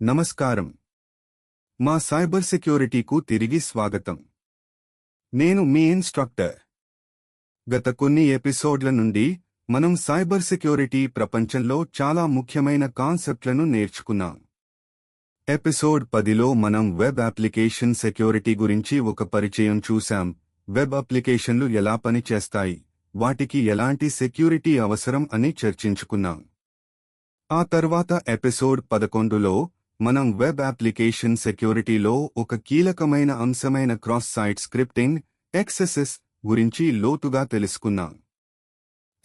నమస్కారం. మా సైబర్ సెక్యూరిటీకు తిరిగి స్వాగతం. నేను మీ ఇన్స్ట్రక్టర్. గత కొన్ని ఎపిసోడ్ల నుండి మనం సైబర్ సెక్యూరిటీ ప్రపంచంలో చాలా ముఖ్యమైన కాన్సెప్ట్లను నేర్చుకున్నాం. ఎపిసోడ్ 10లో మనం వెబ్ అప్లికేషన్ సెక్యూరిటీ గురించి ఒక పరిచయం చూశాం. వెబ్ అప్లికేషన్లు ఎలా పనిచేస్తాయి, వాటికి ఎలాంటి సెక్యూరిటీ అవసరం అని చర్చించుకున్నాం. ఆ తర్వాత ఎపిసోడ్ 11లో మనం వెబ్ అప్లికేషన్ సెక్యూరిటీలో ఒక కీలకమైన అంశమైన క్రాస్ సైట్ స్క్రిప్టింగ్ XSS గురించి లోతుగా తెలుసుకున్నాం.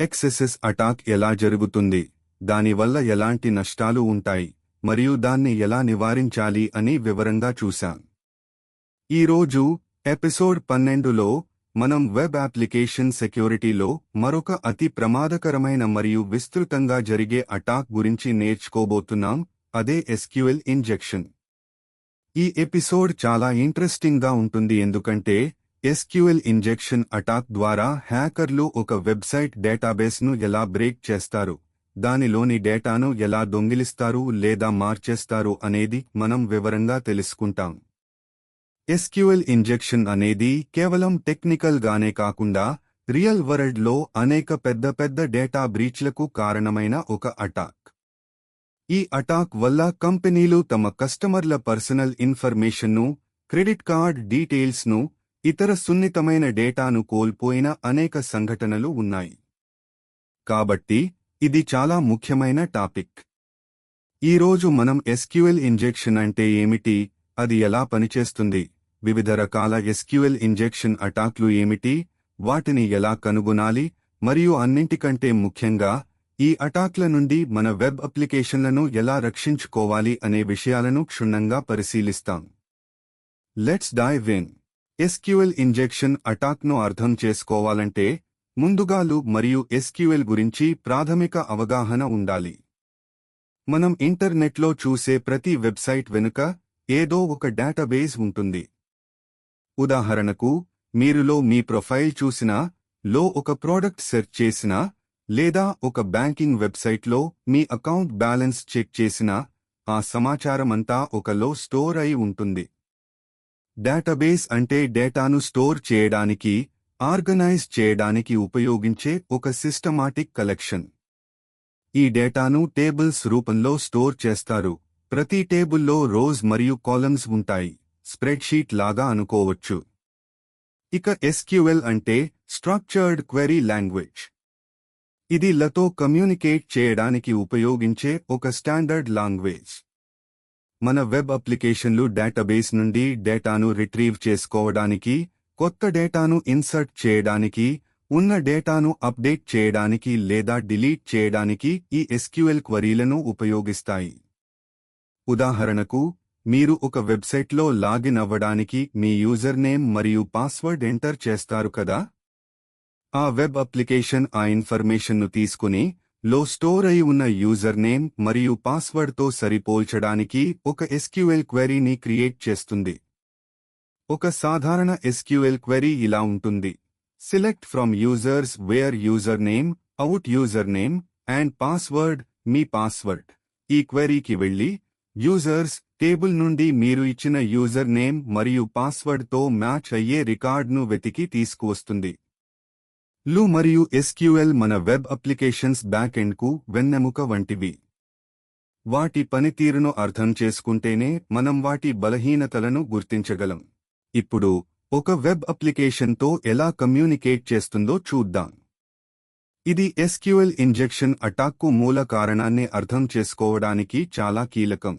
XSS అటాక్ ఎలా జరుగుతుంది, దానివల్ల ఎలాంటి నష్టాలు ఉంటాయి, మరియు దాన్ని ఎలా నివారించాలి అని వివరంగా చూశాం. ఈరోజు ఎపిసోడ్ 12లో మనం వెబ్ అప్లికేషన్ సెక్యూరిటీలో మరొక అతి ప్రమాదకరమైన మరియు విస్తృతంగా జరిగే అటాక్ గురించి నేర్చుకోబోతున్నాం, అదే SQL ఇంజెక్షన్. ఈ ఎపిసోడ్ చాలా ఇంట్రెస్టింగ్గా ఉంటుంది ఎందుకంటే SQL ఇంజెక్షన్ అటాక్ ద్వారా హ్యాకర్లు ఒక వెబ్సైట్ డేటాబేస్ను ఎలా బ్రేక్ చేస్తారు, దానిలోని డేటాను ఎలా దొంగిలిస్తారు లేదా మార్చేస్తారు అనేది మనం వివరంగా తెలుసుకుంటాం. SQL ఇంజెక్షన్ అనేది కేవలం టెక్నికల్ గానే కాకుండా రియల్ వరల్డ్ లో అనేక పెద్ద డేటా బ్రీచ్లకు కారణమైన ఒక అటాక్. ఈ అటాక్ వల్ల కంపెనీలు తమ కస్టమర్ల పర్సనల్ ఇన్ఫర్మేషన్ను, క్రెడిట్ కార్డ్ డీటెయిల్స్ను, ఇతర సున్నితమైన డేటాను కోల్పోయిన అనేక సంఘటనలు ఉన్నాయి. కాబట్టి ఇది చాలా ముఖ్యమైన టాపిక్. ఈరోజు మనం SQL ఇంజెక్షన్ అంటే ఏమిటి, అది ఎలా పనిచేస్తుంది, వివిధ రకాల SQL ఇంజెక్షన్ అటాక్లు ఏమిటి, వాటిని ఎలా కనుగొనాలి, మరియు అన్నింటికంటే ముఖ్యంగా ఈ అటాక్ల నుండి మన వెబ్ అప్లికేషన్లను ఎలా రక్షించుకోవాలి అనే విషయాలను క్షుణ్ణంగా పరిశీలిస్తాం. Let's dive in. SQL injection అటాక్ను అర్థం చేసుకోవాలంటే ముందుగా లూప్ మరియు SQL గురించి ప్రాథమిక అవగాహన ఉండాలి. మనం ఇంటర్నెట్లో చూసే ప్రతి వెబ్సైట్ వెనుక ఏదో ఒక డేటాబేస్ ఉంటుంది. ఉదాహరణకు, మీరులో మీ ప్రొఫైల్ చూసినా, లో ఒక ప్రోడక్ట్ సెర్చ్ చేసినా, లేదా ఒక బ్యాంకింగ్ వెబ్సైట్లో మీ అకౌంట్ బ్యాలెన్స్ చెక్ చేసినా, ఆ సమాచారమంతా ఒకలో స్టోర్ అయి ఉంటుంది. డేటాబేస్ అంటే డేటాను స్టోర్ చేయడానికి, ఆర్గనైజ్ చేయడానికి ఉపయోగించే ఒక సిస్టమాటిక్ కలెక్షన్. ఈ డేటాను టేబుల్స్ రూపంలో స్టోర్ చేస్తారు. ప్రతి టేబుల్లో రోస్ మరియు కాలమ్స్ ఉంటాయి, స్ప్రెడ్షీట్ లాగా అనుకోవచ్చు. ఇక SQL అంటే స్ట్రక్చర్డ్ క్వెరీ లాంగ్వేజ్. ఇది లతో కమ్యూనికేట్ చేయడానికి ఉపయోగించే ఒక స్టాండర్డ్ లాంగ్వేజ్. మన వెబ్ అప్లికేషన్లు డేటాబేస్ నుండి డేటాను రిట్రీవ్ చేసుకోవడానికి, కొత్త డేటాను ఇన్సర్ట్ చేయడానికి, ఉన్న డేటాను అప్డేట్ చేయడానికి లేదా డిలీట్ చేయడానికి ఈ SQL క్వరీలను ఉపయోగిస్తాయి. ఉదాహరణకు, మీరు ఒక వెబ్సైట్లో లాగిన్ అవ్వడానికి మీ యూజర్ నేమ్ మరియు పాస్వర్డ్ ఎంటర్ చేస్తారు కదా. ఆ వెబ్ అప్లికేషన్ ఆ ఇన్ఫర్మేషన్ను తీసుకుని లో స్టోర్ అయి ఉన్న యూజర్ నేమ్ మరియు పాస్వర్డ్తో సరిపోల్చడానికి ఒక SQL క్వెరీని క్రియేట్ చేస్తుంది. ఒక సాధారణ SQL క్వెరీ ఇలా ఉంటుంది: select from users where user name, out user name, and password, మీ పాస్వర్డ్. ఈ క్వెరీకి వెళ్ళి యూజర్స్ టేబుల్ నుండి మీరు ఇచ్చిన యూజర్ నేమ్ మరియు పాస్వర్డ్తో మ్యాచ్ అయ్యే రికార్డ్ను వెతికి తీసుకువస్తుంది. లు మరియు SQL మన వెబ్ అప్లికేషన్స్ బ్యాక్ఎండ్కు వెన్నెముక వంటివి. వాటి పనితీరును అర్థం చేసుకుంటేనే మనం వాటి బలహీనతలను గుర్తించగలం. ఇప్పుడు ఒక వెబ్ అప్లికేషన్తో ఎలా కమ్యూనికేట్ చేస్తుందో చూద్దాం. ఇది SQL ఇంజెక్షన్ అటాక్కు మూల కారణాన్ని అర్థం చేసుకోవడానికి చాలా కీలకం.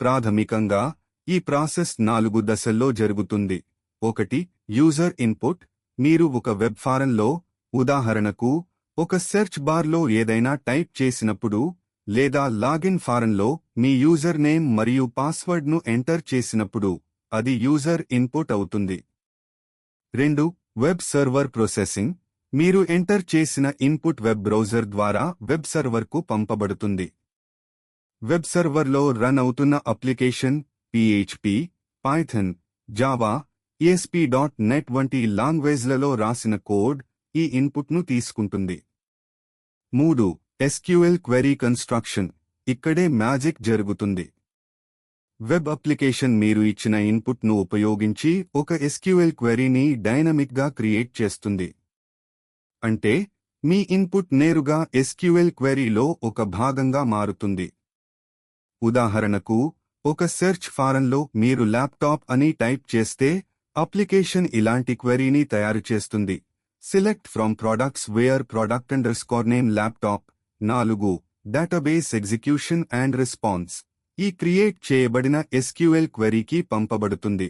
ప్రాథమికంగా ఈ ప్రాసెస్ 4 దశల్లో జరుగుతుంది. 1. User input. మీరు ఒక వెబ్ ఫారంలో, ఉదాహరణకు ఒక సెర్చ్ బార్లో ఏదైనా టైప్ చేసినప్పుడు, లేదా లాగిన్ ఫారంలో మీ యూజర్ నేమ్ మరియు పాస్వర్డ్ను ఎంటర్ చేసినప్పుడు, అది యూజర్ ఇన్పుట్ అవుతుంది. 2. Web server processing. మీరు ఎంటర్ చేసిన ఇన్పుట్ వెబ్ బ్రౌజర్ ద్వారా వెబ్ సర్వర్కు పంపబడుతుంది. వెబ్ సర్వర్లో రన్ అవుతున్న application PHP, Python, Java, ASP.NET వంటి లాంగ్వేజ్లలో రాసిన కోడ్ ఈ ఇన్పుట్ను తీసుకుంటుంది. 3. SQL query construction. ఇక్కడే మ్యాజిక్ జరుగుతుంది. వెబ్ అప్లికేషన్ మీరు ఇచ్చిన ఇన్పుట్ను ఉపయోగించి ఒక ఎస్క్యూఎల్ క్వెరీని డైనమిక్గా క్రియేట్ చేస్తుంది. అంటే మీ ఇన్పుట్ నేరుగా ఎస్క్యూఎల్ క్వెరీలో ఒక భాగంగా మారుతుంది. ఉదాహరణకు, ఒక సెర్చ్ ఫారంలో మీరు ల్యాప్టాప్ అని టైప్ చేస్తే అప్లికేషన్ ఇలాంటి క్వెరీని తయారుచేస్తుంది. Select from products where product_name laptop. 4 database execution and response. ఈ క్రియేట్ చేయబడిన ఎస్క్యూఎల్ క్వెరీకి పంపబడుతుంది.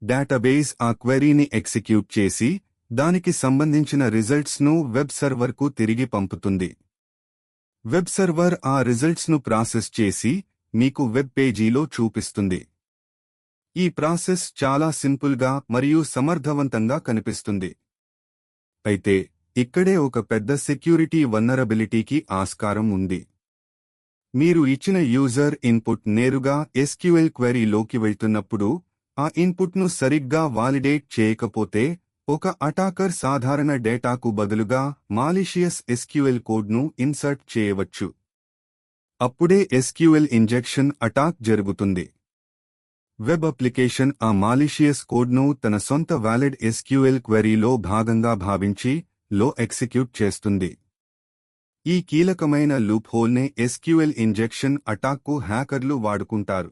డేటాబేస్ ఆ క్వెరీని ఎగ్జిక్యూట్ చేసి దానికి సంబంధించిన రిజల్ట్స్ను వెబ్ సర్వర్కు తిరిగి పంపుతుంది. వెబ్ సర్వర్ ఆ రిజల్ట్స్ను ప్రాసెస్ చేసి మీకు వెబ్ పేజీలో చూపిస్తుంది. ఈ ప్రాసెస్ చాలా సింపుల్గా మరియు సమర్థవంతంగా కనిపిస్తుంది. అయితే ఇక్కడే ఒక పెద్ద సెక్యూరిటీ వల్నరబిలిటీకి ఆస్కారం ఉంది. మీరు ఇచ్చిన యూజర్ ఇన్పుట్ నేరుగా ఎస్క్యూఎల్ క్వెరీలోకి వెళ్తున్నప్పుడు ఆ ఇన్పుట్ను సరిగ్గా వాలిడేట్ చేయకపోతే ఒక అటాకర్ సాధారణ డేటాకు బదులుగా మాలిషియస్ ఎస్క్యూఎల్ కోడ్ను ఇన్సర్ట్ చేయవచ్చు. అప్పుడే ఎస్క్యూఎల్ ఇంజెక్షన్ అటాక్ జరుగుతుంది. వెబ్ అప్లికేషన్ ఆ మాలిషియస్ కోడ్ను తన సొంత వాలిడ్ ఎస్క్యూఎల్ క్వెరీలో భాగంగా భావించి లో ఎగ్జిక్యూట్ చేస్తుంది. ఈ కీలకమైన లూప్ హోల్నే ఎస్క్యూఎల్ ఇంజెక్షన్ అటాక్కు హ్యాకర్లు వాడుకుంటారు.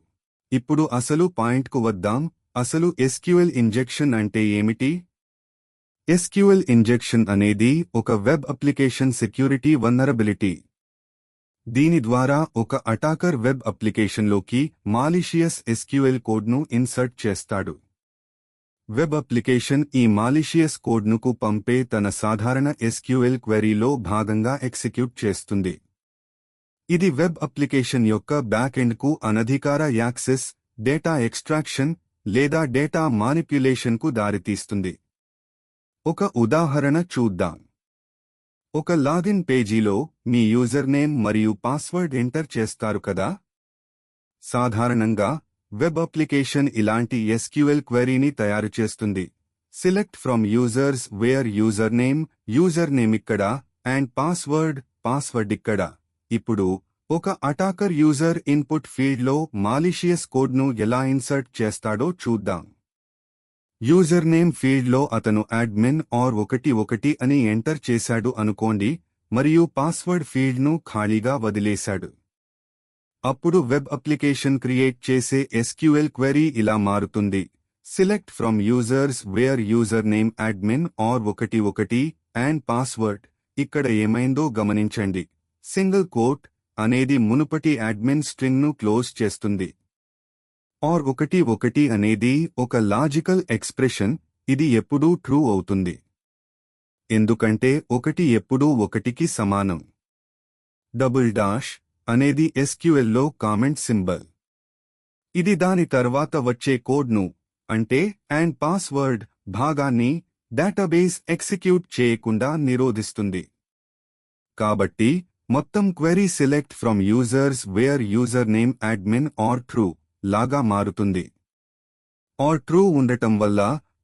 ఇప్పుడు అసలు పాయింట్కు వద్దాం. అసలు ఎస్క్యూఎల్ ఇంజెక్షన్ అంటే ఏమిటి? ఎస్క్యూఎల్ ఇంజెక్షన్ అనేది ఒక వెబ్ అప్లికేషన్ సెక్యూరిటీ వల్నరబిలిటీ. దీని ద్వారా ఒక అటాకర్ వెబ్ అప్లికేషన్లోకి మాలిషియస్ ఎస్క్యూఎల్ కోడ్ను ఇన్సర్ట్ చేస్తాడు. వెబ్ అప్లికేషన్ ఈ మాలిషియస్ కోడ్నుకు పంపే తన సాధారణ ఎస్క్యూఎల్ క్వెరీలో భాగంగా ఎగ్జిక్యూట్ చేస్తుంది. ఇది వెబ్ అప్లికేషన్ యొక్క బ్యాక్ఎండ్కు అనధికార యాక్సెస్, డేటా ఎక్స్ట్రాక్షన్ లేదా డేటా మానిప్యులేషన్కు దారితీస్తుంది. ఒక ఉదాహరణ చూద్దాం. ఒక లాగిన్ పేజీలో మీ యూజర్ నేమ్ మరియు పాస్వర్డ్ ఎంటర్ చేస్తారు కదా. సాధారణంగా వెబ్ అప్లికేషన్ ఇలాంటి ఎస్క్యూఎల్ క్వెరీని తయారుచేస్తుంది. Select from users where user name ఇక్కడ అండ్ పాస్వర్డ్ ఇక్కడ. ఇప్పుడు ఒక అటాకర్ యూజర్ ఇన్పుట్ ఫీల్డ్లో మాలిషియస్ కోడ్ను ఎలా ఇన్సర్ట్ చేస్తాడో చూద్దాం. యూజర్ నేమ్ ఫీల్డ్లో అతను అడ్మిన్ ఆర్ 11 అని ఎంటర్ చేశాడు అనుకోండి మరియు పాస్వర్డ్ ఫీల్డ్ను ఖాళీగా వదిలేశాడు. అప్పుడు వెబ్ అప్లికేషన్ క్రియేట్ చేసే ఎస్క్యూఎల్ క్వెరీ ఇలా మారుతుంది. Select from users where user name admin or 11 and password. ఇక్కడ ఏమైందో గమనించండి. సింగిల్ కోట్ అనేది మునుపటి అడ్మిన్ స్ట్రింగ్ను క్లోజ్ చేస్తుంది. ఆర్ 11 అనేది ఒక లాజికల్ ఎక్స్ప్రెషన్. ఇది ఎప్పుడూ ట్రూ అవుతుంది ఎందుకంటే 1 ఎప్పుడూ 1కి సమానం. డబుల్ డాష్ అనేది ఎస్క్యూఎల్లో కామెంట్ సింబల్. ఇది దాని తర్వాత వచ్చే కోడ్ను అంటే అండ్ పాస్వర్డ్ భాగాన్ని డేటాబేస్ ఎగ్జిక్యూట్ చేయకుండా నిరోధిస్తుంది. కాబట్టి మొత్తం query select from users where user name admin or true లాగా మారుతుంది. ఆర్ ట్రూ ఉండటం వల్ల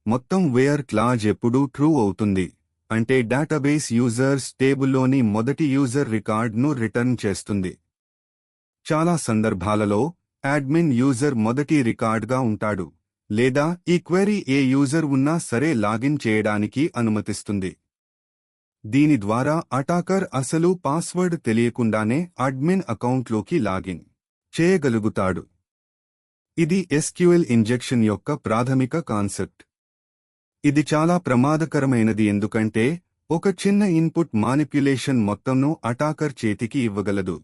మొత్తం వేర్ క్లాజ్ ఎప్పుడూ ట్రూ అవుతుంది. అంటే డేటాబేస్ యూజర్స్ టేబుల్లోని మొదటి యూజర్ రికార్డ్ను రిటర్న్ చేస్తుంది. చాలా సందర్భాలలో అడ్మిన్ యూజర్ మొదటి రికార్డ్గా ఉంటాడు లేదా ఈ క్వెరీ ఏ యూజర్ ఉన్నా సరే లాగిన్ చేయడానికి అనుమతిస్తుంది. దీని ద్వారా అటాకర్ అసలు పాస్వర్డ్ తెలియకుండానే అడ్మిన్ అకౌంట్లోకి లాగిన్ చేయగలుగుతాడు. ఇది ఎస్క్యూఎల్ ఇంజెక్షన్ యొక్క ప్రాథమిక కాన్సెప్ట్. ఇది చాలా ప్రమాదకరమైనది ఎందుకంటే ఒక చిన్న ఇన్పుట్ మానిప్యులేషన్ మొత్తంను అటాకర్ చేతికి ఇవ్వగలదు.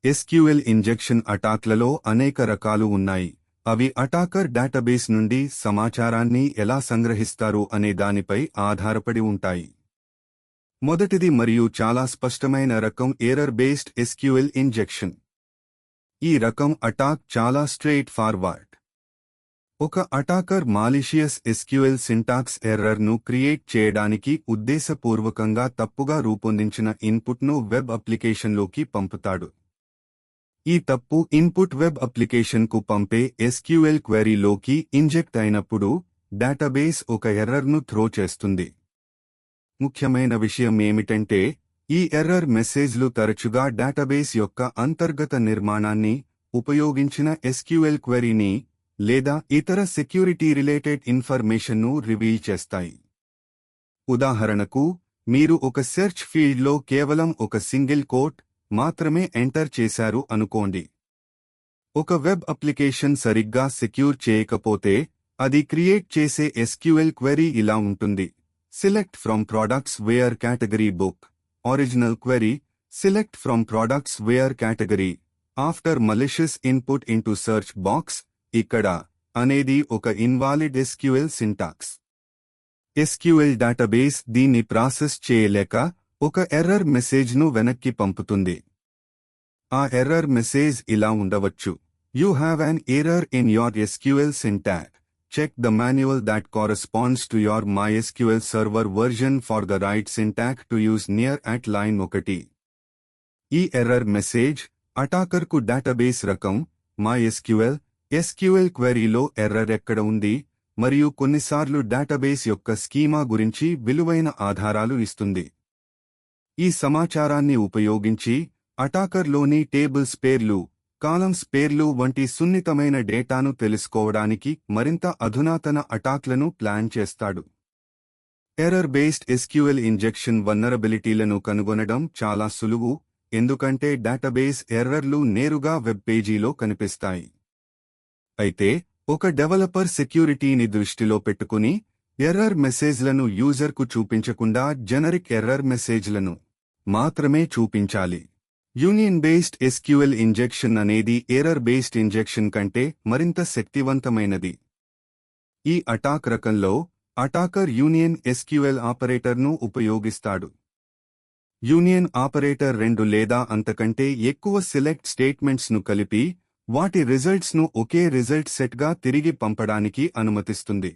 ఎస్క్యూఎల్ ఇంజెక్షన్ అటాక్లలో అనేక రకాలు ఉన్నాయి. అవి అటాకర్ డేటాబేస్ నుండి సమాచారాన్ని ఎలా సంగ్రహిస్తారు అనే దానిపై ఆధారపడి ఉంటాయి. మొదటిది మరియు చాలా స్పష్టమైన రకం ఎర్రర్ బేస్డ్ ఎస్క్యూఎల్ ఇంజెక్షన్. ఈ రకం అటాక్ చాలా స్ట్రెయిట్ ఫార్వర్డ్. ఒక అటాకర్ మాలిషియస్ ఎస్క్యూఎల్ సింటాక్స్ ఎర్రర్ను క్రియేట్ చేయడానికి ఉద్దేశపూర్వకంగా తప్పుగా రూపొందించిన ఇన్పుట్ను వెబ్ అప్లికేషన్లోకి పంపుతాడు. ఈ తప్పు ఇన్పుట్ వెబ్ అప్లికేషన్కు పంపే ఎస్క్యూఎల్ క్వెరీలోకి ఇంజెక్ట్ అయినప్పుడు డేటాబేస్ ఒక ఎర్రర్ను థ్రో చేస్తుంది. ముఖ్యమైన విషయం ఏమిటంటే ఈ ఎర్రర్ మెసేజ్లు తరచుగా డేటాబేస్ యొక్క అంతర్గత నిర్మాణాన్ని ఉపయోగించిన SQL క్వెరీని లేదా ఇతర సెక్యూరిటీ రిలేటెడ్ ఇన్ఫర్మేషన్ను రివీల్ చేస్తాయి. ఉదాహరణకు, మీరు ఒక సెర్చ్ ఫీల్డ్లో కేవలం ఒక సింగిల్ కోట్ మాత్రమే ఎంటర్ చేశారు అనుకోండి. ఒక వెబ్ అప్లికేషన్ సరిగ్గా సెక్యూర్ చేయకపోతే అది క్రియేట్ చేసే SQL క్వెరీ ఇలా ఉంటుంది: select from products where category book. Original query: select from products where category. After malicious input into search box. ఇక్కడ అనేది ఒక invalid SQL syntax. SQL database దీన్ని ప్రాసెస్ చేయలేక ఒక ఎర్రర్ మెసేజ్ను వెనక్కి పంపుతుంది. ఆ ఎర్రర్ మెసేజ్ ఇలా ఉండవచ్చు: you have an error in your SQL syntax. Check the manual that corresponds to your MySQL server version for the right syntax to use near at line 1. ఈ error message అటాకర్కు database రకం MySQL, SQL క్వెరీలో error ఎక్కడ ఉంది మరియు కొన్నిసార్లు database యొక్క schema గురించి విలువైన ఆధారాలు ఇస్తుంది. ఈ సమాచారాన్ని ఉపయోగించి అటాకర్లోని టేబుల్స్ పేర్లు, కాలమ్స్ పేర్లు వంటి సున్నితమైన డేటాను తెలుసుకోవడానికి మరింత అధునాతన అటాక్లను ప్లాన్ చేస్తాడు. ఎర్రర్ బేస్డ్ SQL ఇంజెక్షన్ వల్నరబిలిటీలను కనుగొనడం చాలా సులువు, ఎందుకంటే డేటాబేస్ ఎర్రర్లు నేరుగా వెబ్ పేజీలో కనిపిస్తాయి. అయితే ఒక డెవలపర్ సెక్యూరిటీని దృష్టిలో పెట్టుకుని ఎర్రర్ మెసేజ్లను యూజర్కు చూపించకుండా జెనరిక్ ఎర్రర్ మెసేజ్లను మాత్రమే చూపించాలి. యూనియన్ బేస్డ్ SQL ఇంజెక్షన్ అనేది ఎర్రర్ బేస్డ్ ఇంజెక్షన్ కంటే మరింత శక్తివంతమైనది. ఈ అటాక్ రకంలో అటాకర్ యూనియన్ SQL ఆపరేటర్ను ఉపయోగిస్తాడు. యూనియన్ ఆపరేటర్ 2 లేదా అంతకంటే ఎక్కువ సెలెక్ట్ స్టేట్మెంట్స్ను కలిపి వాటి రిజల్ట్స్ను ఒకే రిజల్ట్ సెట్గా తిరిగి పంపడానికి అనుమతిస్తుంది.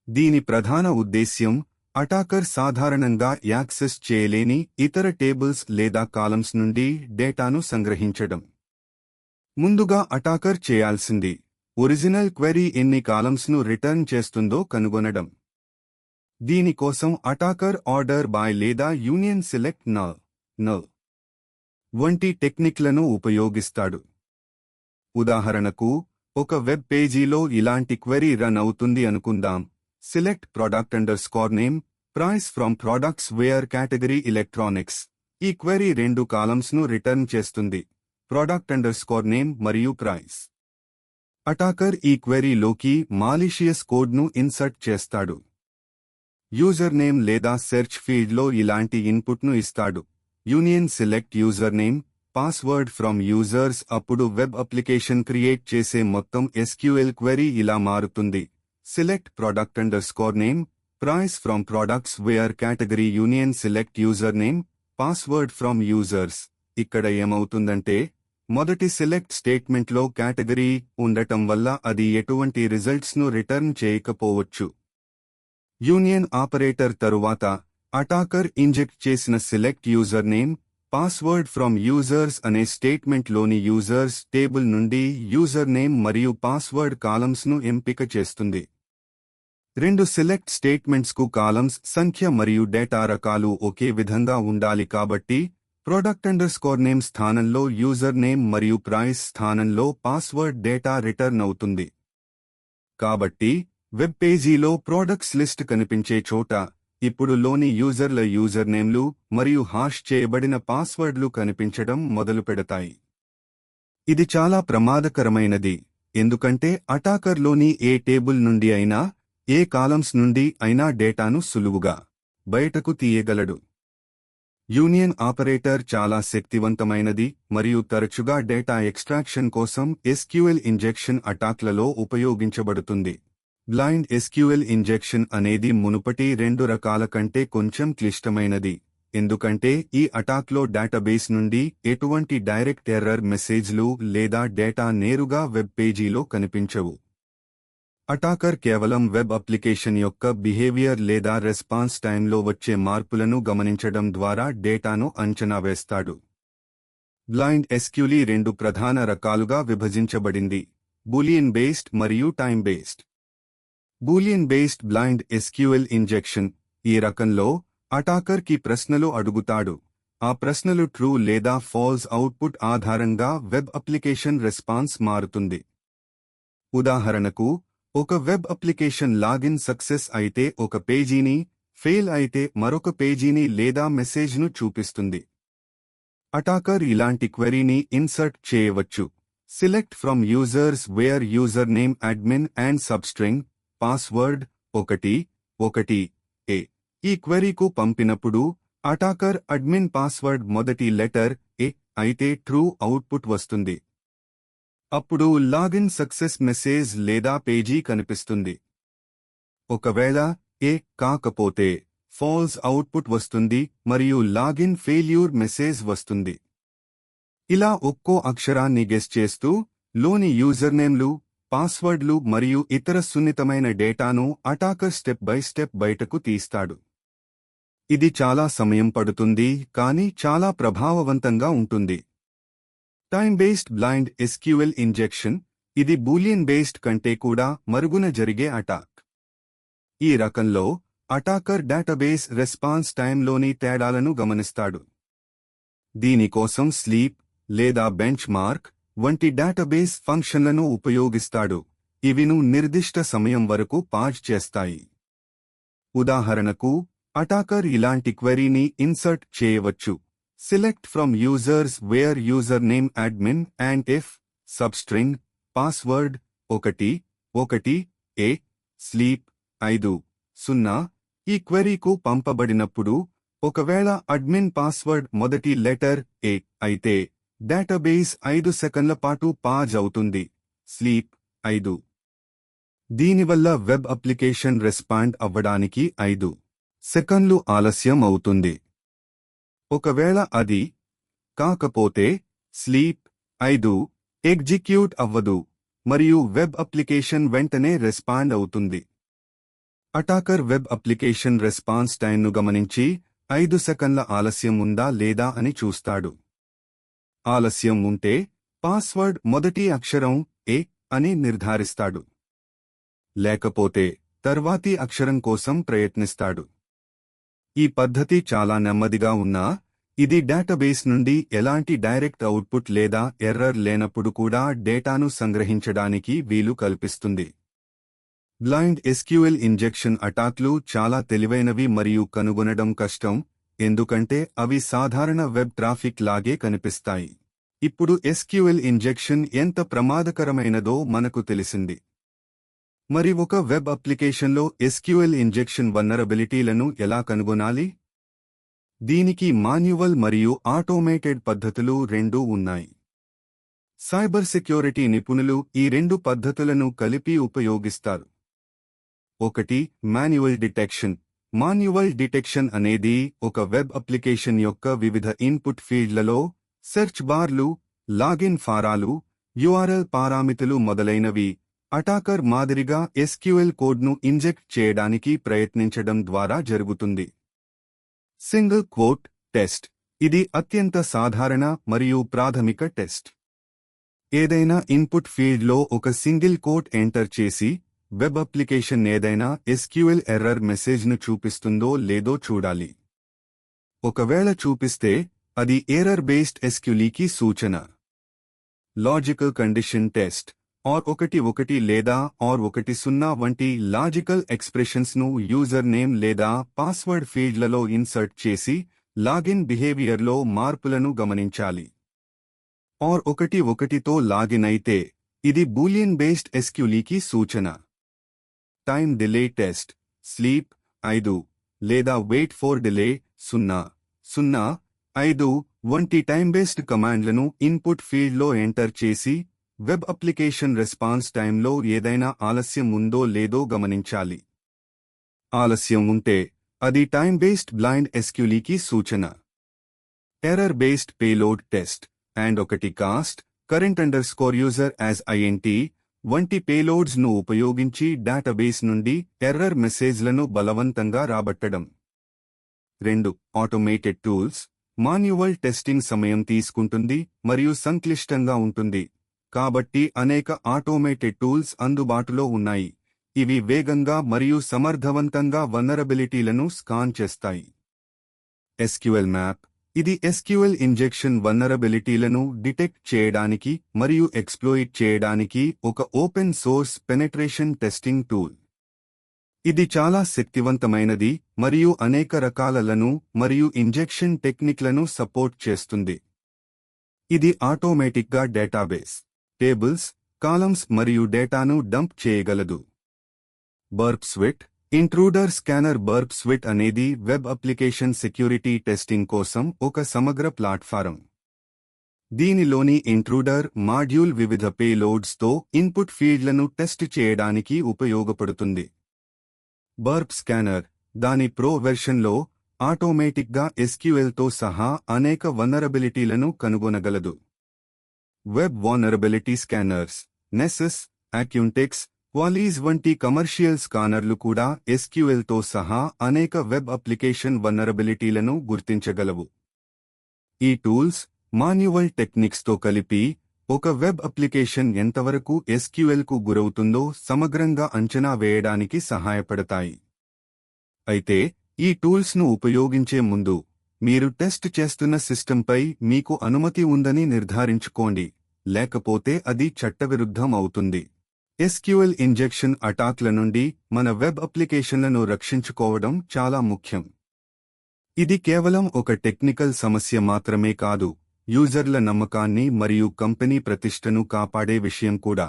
దీని ప్రధాన ఉద్దేశ్యం అటాకర్ సాధారణంగా యాక్సెస్ చేయలేని ఇతర టేబుల్స్ లేదా కాలమ్స్ నుండి డేటాను సంగ్రహించడం. ముందుగా అటాకర్ చేయాల్సింది ఒరిజినల్ క్వెరీ ఎన్ని కాలమ్స్ను రిటర్న్ చేస్తుందో కనుగొనడం. దీనికోసం అటాకర్ ఆర్డర్ బై లేదా యూనియన్ సెలెక్ట్ నల్ వంటి టెక్నిక్లను ఉపయోగిస్తాడు. ఉదాహరణకు, ఒక వెబ్ పేజీలో ఇలాంటి క్వెరీ రన్ అవుతుంది అనుకుందాం: select product _name price from products where category electronics. ఈ క్వెరీ 2 కాలమ్స్ను రిటర్న్ చేస్తుంది: ప్రొడక్ట్ _నేమ్ మరియు ప్రైస్. అటాకర్ ఈ క్వెరీలోకి మాలిషియస్ కోడ్ను ఇన్సర్ట్ చేస్తాడు. యూజర్ నేమ్ లేదా సెర్చ్ ఫీల్డ్లో ఇలాంటి ఇన్పుట్ను ఇస్తాడు: union select user name, password from users. అప్పుడు వెబ్ అప్లికేషన్ క్రియేట్ చేసే మొత్తం SQL క్వెరీ ఇలా మారుతుంది: select product _name price from products where category union select user name, password from users. ఇక్కడ ఏమవుతుందంటే, మొదటి సెలెక్ట్ స్టేట్మెంట్లో కేటగిరీ ఉండటం వల్ల అది ఎటువంటి రిజల్ట్స్ను రిటర్న్ చేయకపోవచ్చు. యూనియన్ ఆపరేటర్ తరువాత అటాకర్ ఇంజెక్ట్ చేసిన select user name, password from users అనే స్టేట్మెంట్లోని యూజర్స్ టేబుల్ నుండి యూజర్ నేమ్ మరియు పాస్వర్డ్ కాలమ్స్ను ఎంపిక చేస్తుంది. 2 సెలెక్ట్ స్టేట్మెంట్స్కు కాలమ్స్ సంఖ్య మరియు డేటా రకాలు ఒకే విధంగా ఉండాలి కాబట్టి ప్రొడక్ట్ _నేమ్ స్థానంలో యూజర్ నేమ్ మరియు ప్రైస్ స్థానంలో పాస్వర్డ్ డేటా రిటర్న్ అవుతుంది. కాబట్టి వెబ్ పేజీలో ప్రొడక్ట్స్ లిస్ట్ కనిపించే చోట ఇప్పుడు లోని యూజర్ల యూజర్ నేమ్లు మరియు హాష్ చేయబడిన పాస్వర్డ్లు కనిపించడం మొదలుపెడతాయి. ఇది చాలా ప్రమాదకరమైనది, ఎందుకంటే అటాకర్లోని ఏ టేబుల్ నుండి అయినా ఏ కాలమ్స్ నుండి అయినా డేటాను సులువుగా బయటకు తీయగలడు. యూనియన్ ఆపరేటర్ చాలా శక్తివంతమైనది మరియు తరచుగా డేటా ఎక్స్ట్రాక్షన్ కోసం SQL ఇంజెక్షన్ అటాక్లలో ఉపయోగించబడుతుంది. బ్లైండ్ SQL ఇంజెక్షన్ అనేది మునుపటి 2 రకాల కంటే కొంచెం క్లిష్టమైనది, ఎందుకంటే ఈ అటాక్లో డేటాబేస్ నుండి ఎటువంటి డైరెక్ట్ ఎర్రర్ మెసేజ్లు లేదా డేటా నేరుగా వెబ్ పేజీలో కనిపించవు. అటాకర్ కేవలం వెబ్ అప్లికేషన్ యొక్క బిహేవియర్ లేదా రెస్పాన్స్ టైంలో వచ్చే మార్పులను గమనించడం ద్వారా డేటాను అంచనా వేస్తాడు. బ్లైండ్ SQL 2 ప్రధాన రకాలుగా విభజించబడింది: బూలియన్ బేస్డ్ మరియు time based. Boolean based blind SQL injection. ఈ రకంలో అటాకర్ కి ప్రశ్నలు అడుగుతాడు: ఆ ప్రశ్నలు ట్రూ లేదా ఫాల్స్ అవుట్పుట్ ఆధారంగా వెబ్ అప్లికేషన్ రెస్పాన్స్ మారుతుంది. ఉదాహరణకు, ఒక వెబ్ అప్లికేషన్ లాగిన్ సక్సెస్ అయితే ఒక పేజీని, ఫెయిల్ అయితే మరొక పేజీని లేదా మెసేజ్ను చూపిస్తుంది. అటాకర్ ఇలాంటి క్వెరీని ఇన్సర్ట్ చేయవచ్చు. Select from users where user name admin and substring password 11 A. ఈ క్వెరీకు పంపినప్పుడు అటాకర్ అడ్మిన్ పాస్వర్డ్ మొదటి లెటర్ ఏ అయితే ట్రూ అవుట్పుట్ వస్తుంది. అప్పుడు లాగిన్ సక్సెస్ మెసేజ్ లేదా పేజీ కనిపిస్తుంది. ఒకవేళ ఏ కాకపోతే ఫాల్స్ అవుట్పుట్ వస్తుంది మరియు లాగిన్ ఫెయిల్యూర్ మెసేజ్ వస్తుంది. ఇలా ఒక్కో అక్షరాన్ని గెస్ చేస్తూ లోని యూజర్నేమ్లు, పాస్వర్డ్లు మరియు ఇతర సున్నితమైన డేటాను అటాకర్ స్టెప్ బై స్టెప్ బయటకు తీస్తాడు. ఇది చాలా సమయం పడుతుంది కానీ చాలా ప్రభావవంతంగా ఉంటుంది. Time based blind SQL injection ఇది బూలియన్ బేస్డ్ కంటే కూడా మరుగున జరిగే అటాక్. ఈ రకంలో అటాకర్ డేటాబేస్ రెస్పాన్స్ టైంలోని తేడాలను గమనిస్తాడు. దీనికోసం స్లీప్ లేదా బెంచ్ మార్క్ వంటి డేటాబేస్ ఫంక్షన్లను ఉపయోగిస్తాడు. ఇవిను నిర్దిష్ట సమయం వరకు పాజ్ చేస్తాయి. ఉదాహరణకు, అటాకర్ ఇలాంటి క్వెరీని ఇన్సర్ట్ చేయవచ్చు. Select from users where user name admin and if substring password 11 A sleep 50. ఈ క్వెరీకు పంపబడినప్పుడు ఒకవేళ అడ్మిన్ పాస్వర్డ్ మొదటి లెటర్ ఏ అయితే డేటాబేస్ 5 సెకన్ల పాటు పాజ్ అవుతుంది. స్లీప్ 5. దీనివల్ల వెబ్ అప్లికేషన్ రెస్పాండ్ అవ్వడానికి 5 సెకన్లు ఆలస్యం అవుతుంది. ఒకవేళ అది కాకపోతే స్లీప్ 5 ఎగ్జిక్యూట్ అవ్వదు మరియు వెబ్ అప్లికేషన్ వెంటనే రెస్పాండ్ అవుతుంది. అటాకర్ వెబ్ అప్లికేషన్ రెస్పాన్స్ టైంను గమనించి 5 సెకన్ల ఆలస్యం ఉందా లేదా అని చూస్తాడు. ఆలస్యం ఉంటే పాస్వర్డ్ మొదటి అక్షరం ఏ అని నిర్ధారిస్తాడు. లేకపోతే తర్వాతి అక్షరం కోసం ప్రయత్నిస్తాడు. ఈ పద్ధతి చాలా నెమ్మదిగా ఉన్నా ఇది డేటాబేస్ నుండి ఎలాంటి డైరెక్ట్ అవుట్పుట్ లేదా ఎర్రర్ లేనప్పుడు కూడా డేటాను సంగ్రహించడానికి వీలు కల్పిస్తుంది. బ్లైండ్ ఎస్క్యూఎల్ ఇంజెక్షన్ అటాక్లు చాలా తెలివైనవి మరియు కనుగొనడం కష్టం, ఎందుకంటే అవి సాధారణ వెబ్ ట్రాఫిక్ లాగే కనిపిస్తాయి. ఇప్పుడు ఎస్క్యూఎల్ ఇంజెక్షన్ ఎంత ప్రమాదకరమైనదో మనకు తెలిసింది. మరి ఒక వెబ్ అప్లికేషన్లో ఎస్క్యూఎల్ ఇంజెక్షన్ వల్నరబిలిటీలను ఎలా కనుగొనాలి? దీనికి మాన్యువల్ మరియు ఆటోమేటెడ్ పద్ధతులు రెండూ ఉన్నాయి. సైబర్ సెక్యూరిటీ నిపుణులు ఈ రెండు పద్ధతులను కలిపి ఉపయోగిస్తారు. 1. Manual detection. మాన్యువల్ డిటెక్షన్ అనేది ఒక వెబ్ అప్లికేషన్ యొక్క వివిధ ఇన్పుట్ ఫీల్డ్లలో సెర్చ్ బార్లు, లాగిన్ ఫారాలు, యుఆర్ఎల్ పారామితులు మొదలైనవి అటాకర్ మాదిరిగా ఎస్క్యూఎల్ కోడ్ను ఇంజెక్ట్ చేయడానికి ప్రయత్నించడం ద్వారా జరుగుతుంది. Single quote test. ఇది అత్యంత సాధారణ మరియు ప్రాథమిక టెస్ట్. ఏదైనా ఇన్పుట్ ఫీల్డ్లో ఒక సింగిల్ కోట్ ఎంటర్ చేసి వెబ్ అప్లికేషన్ ఏదైనా ఎస్క్యూఎల్ ఎర్రర్ మెసేజ్ను చూపిస్తుందో లేదో చూడాలి. ఒకవేళ చూపిస్తే అది ఎర్రర్ బేస్డ్ ఎస్క్యూఎల్కి సూచన. Logical condition test. ఆర్ 11 లేదా ఆర్ 10 వంటి లాజికల్ ఎక్స్ప్రెషన్స్ను యూజర్ నేమ్ లేదా పాస్వర్డ్ ఫీల్డ్లలో ఇన్సర్ట్ చేసి లాగిన్ బిహేవియర్లో మార్పులను గమనించాలి. ఆర్ 11తో లాగిన్ అయితే ఇది బూలియన్ బేస్డ్ ఎస్క్యూఎల్కి సూచన. Time delay test. స్లీప్ 5 లేదా వెయిట్ ఫోర్ డిలే 0.05 వంటి టైమ్ బేస్డ్ కమాండ్లను ఇన్పుట్ ఫీల్డ్లో ఎంటర్ చేసి వెబ్ అప్లికేషన్ రెస్పాన్స్ టైంలో ఏదైనా ఆలస్యం ఉందో లేదో గమనించాలి. ఆలస్యం ఉంటే అది టైమ్ బేస్డ్ బ్లైండ్ ఎస్క్యూఎల్కి సూచన. Error based payload test. And 1 cost current _user as INT వంటి పేలోడ్స్ ను ఉపయోగించి డేటాబేస్ నుండి ఎర్రర్ మెసేజ్లను బలవంతంగా రాబట్టడం. 2. Automated tools. మాన్యువల్ టెస్టింగ్ సమయం తీసుకుంటుంది మరియు సంక్లిష్టంగా ఉంటుంది, కాబట్టి అనేక ఆటోమేటెడ్ టూల్స్ అందుబాటులో ఉన్నాయి. ఇవి వేగంగా మరియు సమర్థవంతంగా వల్నరబిలిటీలను స్కాన్ చేస్తాయి. SQL map. ఇది ఎస్క్యూఎల్ ఇంజెక్షన్ వల్నరబిలిటీలను డిటెక్ట్ చేయడానికి మరియు ఎక్స్ప్లోయిట్ చేయడానికి ఒక open source penetration testing tool. ఇది చాలా శక్తివంతమైనది మరియు అనేక రకాలను మరియు ఇంజెక్షన్ టెక్నిక్లను సపోర్ట్ చేస్తుంది. ఇది ఆటోమేటిక్గా డేటాబేస్, టేబుల్స్, కాలమ్స్ మరియు డేటాను డంప్ చేయగలదు. Burp స్విట్ Intruder scanner. బర్ప్ స్విట్ అనేది వెబ్ అప్లికేషన్ సెక్యూరిటీ టెస్టింగ్ కోసం ఒక సమగ్ర ప్లాట్ఫారం. దీనిలోని ఇంట్రూడర్ మాడ్యూల్ వివిధ పేలోడ్స్తో ఇన్పుట్ ఫీల్డ్లను టెస్ట్ చేయడానికి ఉపయోగపడుతుంది. బర్ప్ స్కానర్ దాని ప్రో వెర్షన్లో ఆటోమేటిక్గా ఎస్క్యూఎల్తో సహా అనేక వల్నరబిలిటీలను కనుగొనగలదు. వెబ్ వల్నరబిలిటీ స్కానర్స్, నెసెస్, అక్యుంటెక్స్, క్వాలీస్ వంటి కమర్షియల్ స్కానర్లు కూడా ఎస్క్యూఎల్తో సహా అనేక వెబ్ అప్లికేషన్ వల్నరబిలిటీలను గుర్తించగలవు. ఈ టూల్స్ మాన్యువల్ టెక్నిక్స్తో కలిపి ఒక వెబ్ అప్లికేషన్ ఎంతవరకు ఎస్క్యూఎల్కు గురవుతుందో సమగ్రంగా అంచనా వేయడానికి సహాయపడతాయి. అయితే ఈ టూల్స్ను ఉపయోగించే ముందు మీరు టెస్ట్ చేస్తున్న సిస్టంపై మీకు అనుమతి ఉందని నిర్ధారించుకోండి, లేకపోతే అది చట్టవిరుద్ధం అవుతుంది. ఎస్క్యూఎల్ ఇంజెక్షన్ అటాక్ల నుండి మన వెబ్ అప్లికేషన్లను రక్షించుకోవడం చాలా ముఖ్యం. ఇది కేవలం ఒక టెక్నికల్ సమస్య మాత్రమే కాదు, యూజర్ల నమ్మకాన్ని మరియు కంపెనీ ప్రతిష్టను కాపాడే విషయం కూడా.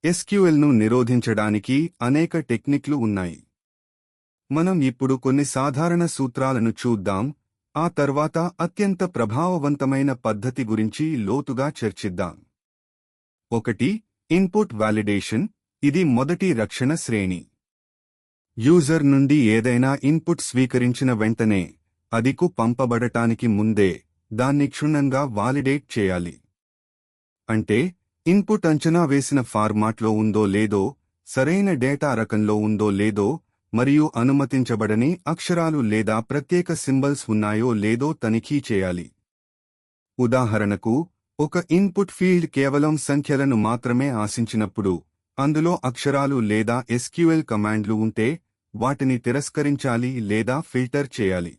ఎస్క్యూఎల్ను నిరోధించడానికి అనేక టెక్నిక్లు ఉన్నాయి. మనం ఇప్పుడు కొన్ని సాధారణ సూత్రాలను చూద్దాం, ఆ తర్వాత అత్యంత ప్రభావవంతమైన పద్ధతి గురించి లోతుగా చర్చిద్దాం. 1. Input validation. ఇది మొదటి రక్షణ శ్రేణి. యూజర్ నుండి ఏదైనా ఇన్పుట్ స్వీకరించిన వెంటనే, అదికు పంపబడటానికి ముందే దాన్ని క్షుణ్ణంగా వాలిడేట్ చేయాలి. అంటే ఇన్పుట్ అంచనా వేసిన ఫార్మాట్లో ఉందో లేదో, సరైన డేటా రకంలో ఉందో లేదో, మరియు అనుమతించబడని అక్షరాలు లేదా ప్రత్యేక సింబల్స్ ఉన్నాయో లేదో తనిఖీ చేయాలి. ఉదాహరణకు, ఒక ఇన్పుట్ ఫీల్డ్ కేవలం సంఖ్యలను మాత్రమే ఆశించినప్పుడు, అందులో అక్షరాలు లేదా ఎస్క్యూఎల్ కమాండ్లు ఉంటే వాటిని తిరస్కరించాలి లేదా ఫిల్టర్ చేయాలి.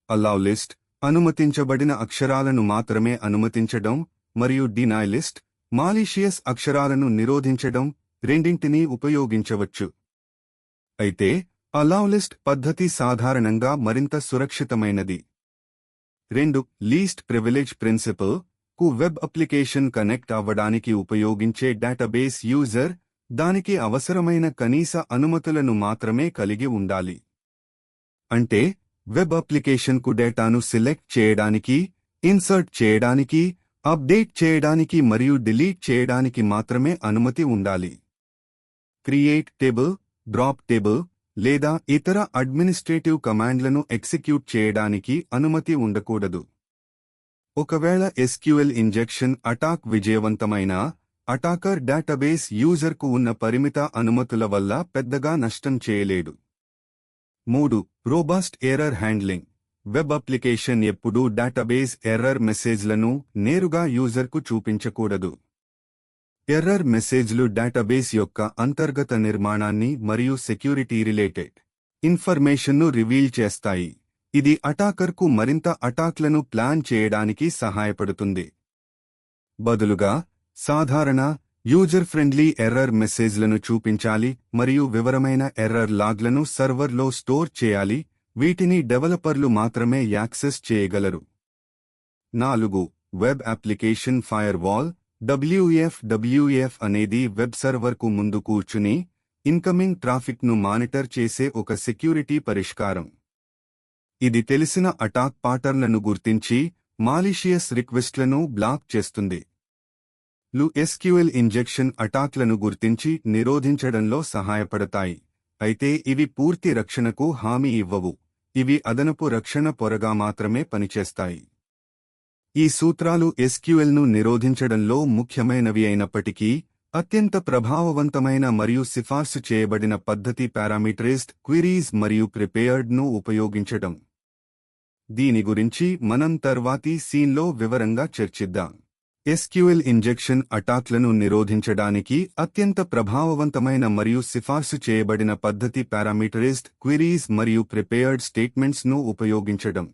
అలౌ లిస్ట్ అనుమతించబడిన అక్షరాలను మాత్రమే అనుమతించడం మరియు డినై లిస్ట్ మాలిషియస్ అక్షరాలను నిరోధించడం రెండింటినీ ఉపయోగించవచ్చు. అయితే అలౌ లిస్ట్ పద్ధతి సాధారణంగా మరింత సురక్షితమైనది. 2. లీస్ట్ ప్రివిలేజ్ ప్రిన్సిపల్ కు వెబ్ అప్లికేషన్ కనెక్ట్ అవ్వడానికి ఉపయోగించే డేటాబేస్ యూజర్ దానికి అవసరమైన కనీస అనుమతులను మాత్రమే కలిగి ఉండాలి. అంటే వెబ్ అప్లికేషన్కు డేటాను సెలెక్ట్ చేయడానికి, ఇన్సర్ట్ చేయడానికి, అప్డేట్ చేయడానికి మరియు డిలీట్ చేయడానికి మాత్రమే అనుమతి ఉండాలి. క్రియేట్ టేబుల్, డ్రాప్ టేబుల్ లేదా ఇతర అడ్మినిస్ట్రేటివ్ కమాండ్లను ఎగ్జిక్యూట్ చేయడానికి అనుమతి ఉండకూడదు. ఒకవేళ ఎస్క్యూఎల్ ఇంజెక్షన్ అటాక్ విజయవంతమైనా, అటాకర్ డేటాబేస్ యూజర్కు ఉన్న పరిమిత అనుమతుల వల్ల పెద్దగా నష్టం చేయలేడు. 3. Robust error handling. Web application ఎప్పుడూ డేటాబేస్ ఎర్రర్ మెసేజ్లను నేరుగా యూజర్కు చూపించకూడదు. ఎర్రర్ మెసేజ్లు డేటాబేస్ యొక్క అంతర్గత నిర్మాణాన్ని మరియు సెక్యూరిటీ రిలేటెడ్ ఇన్ఫర్మేషన్ను రివీల్ చేస్తాయి. ఇది అటాకర్కు మరింత అటాక్లను ప్లాన్ చేయడానికి సహాయపడుతుంది. బదులుగా సాధారణ, యూజర్ ఫ్రెండ్లీ ఎర్రర్ మెసేజ్లను చూపించాలి మరియు వివరమైన ఎర్రర్ లాగ్లను సర్వర్లో స్టోర్ చేయాలి, వీటిని డెవలపర్లు మాత్రమే యాక్సెస్ చేయగలరు. 4. Web application firewall. WFWF అనేది వెబ్ సర్వర్కు ముందు కూర్చుని ఇన్కమింగ్ ట్రాఫిక్ను మానిటర్ చేసే ఒక సెక్యూరిటీ పరిష్కారం. ఇది తెలిసిన అటాక్ పాటర్న్లను గుర్తించి మాలిషియస్ రిక్వెస్ట్లను బ్లాక్ చేస్తుంది. ఎస్క్యూఎల్ ఇంజెక్షన్ అటాక్లను గుర్తించి నిరోధించడంలో సహాయపడతాయి, అయితే ఇవి పూర్తి రక్షణకు హామీ ఇవ్వవు. ఇవి అదనపు రక్షణ పొరగా మాత్రమే పనిచేస్తాయి. ఈ సూత్రాలు ఎస్క్యూఎల్ను నిరోధించడంలో ముఖ్యమైనవి అయినప్పటికీ, అత్యంత ప్రభావవంతమైన మరియు సిఫార్సు చేయబడిన పద్ధతి పారామీటరైజ్డ్ క్వెరీస్ మరియు ప్రిపేర్డ్ను ఉపయోగించడం. దీని గురించి మనం తర్వాతి సీన్లో వివరంగా చర్చిద్దాం. ఎస్క్యూఎల్ ఇంజెక్షన్ అటాక్లను నిరోధించడానికి అత్యంత ప్రభావవంతమైన మరియు సిఫార్సు చేయబడిన పద్ధతి పారామీటరైజ్డ్ క్వెరీస్ మరియు ప్రిపేర్డ్ స్టేట్మెంట్స్ను ఉపయోగించడం.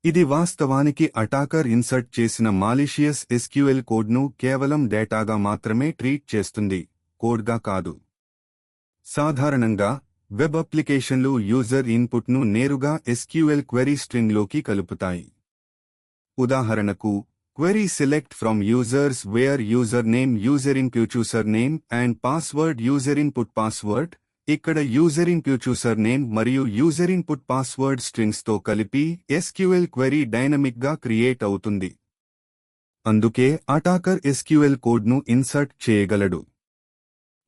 ఇది వాస్తవానికి అటాకర్ ఇన్సర్ట్ చేసిన మాలిషియస్ ఎస్క్యూఎల్ కోడ్ను కేవలం డేటాగా మాత్రమే ట్రీట్ చేస్తుంది, కోడ్గా కాదు. సాధారణంగా వెబ్ అప్లికేషన్లు యూజర్ ఇన్పుట్ను నేరుగా ఎస్క్యూఎల్ క్వెరీ స్ట్రింగ్లోకి కలుపుతాయి. ఉదాహరణకు, query select from users where user name user and password user input password. ఇక్కడ యూజర్ నేమ్ మరియు యూజర్ ఇన్పుట్ పాస్వర్డ్ స్ట్రింగ్స్తో కలిపి ఎస్క్యూఎల్ క్వెరీ డైనమిక్గా క్రియేట్ అవుతుంది. అందుకే అటాకర్ ఎస్క్యూఎల్ కోడ్ను ఇన్సర్ట్ చేయగలడు.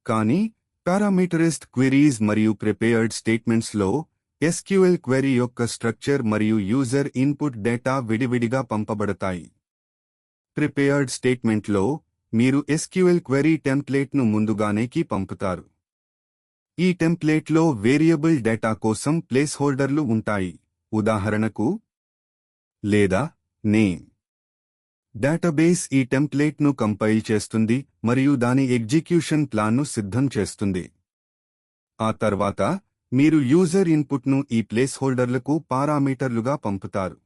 కానీ పారామీటరైజ్డ్ క్వెరీస్ మరియు ప్రిపేర్డ్ స్టేట్మెంట్స్లో ఎస్క్యూఎల్ క్వెరీ యొక్క స్ట్రక్చర్ మరియు యూజర్ ఇన్పుట్ డేటా విడివిడిగా పంపబడతాయి. ప్రిపేర్డ్ స్టేట్మెంట్లో మీరు ఎస్క్యూఎల్ క్వెరీ టెంప్లేట్ను ముందుగానే పంపుతారు. ఈ టెంప్లేట్లో వేరియబుల్ డేటా కోసం ప్లేస్ హోల్డర్లు ఉంటాయి, ఉదాహరణకు లేదా నేమ్. డేటాబేస్ ఈ టెంప్లేట్ను కంపైల్ చేస్తుంది మరియు దాని ఎగ్జిక్యూషన్ ప్లాన్ను సిద్ధం చేస్తుంది. ఆ తర్వాత మీరు యూజర్ ఇన్పుట్ను ఈ ప్లేస్ హోల్డర్లకు పారామీటర్లుగా పంపుతారు.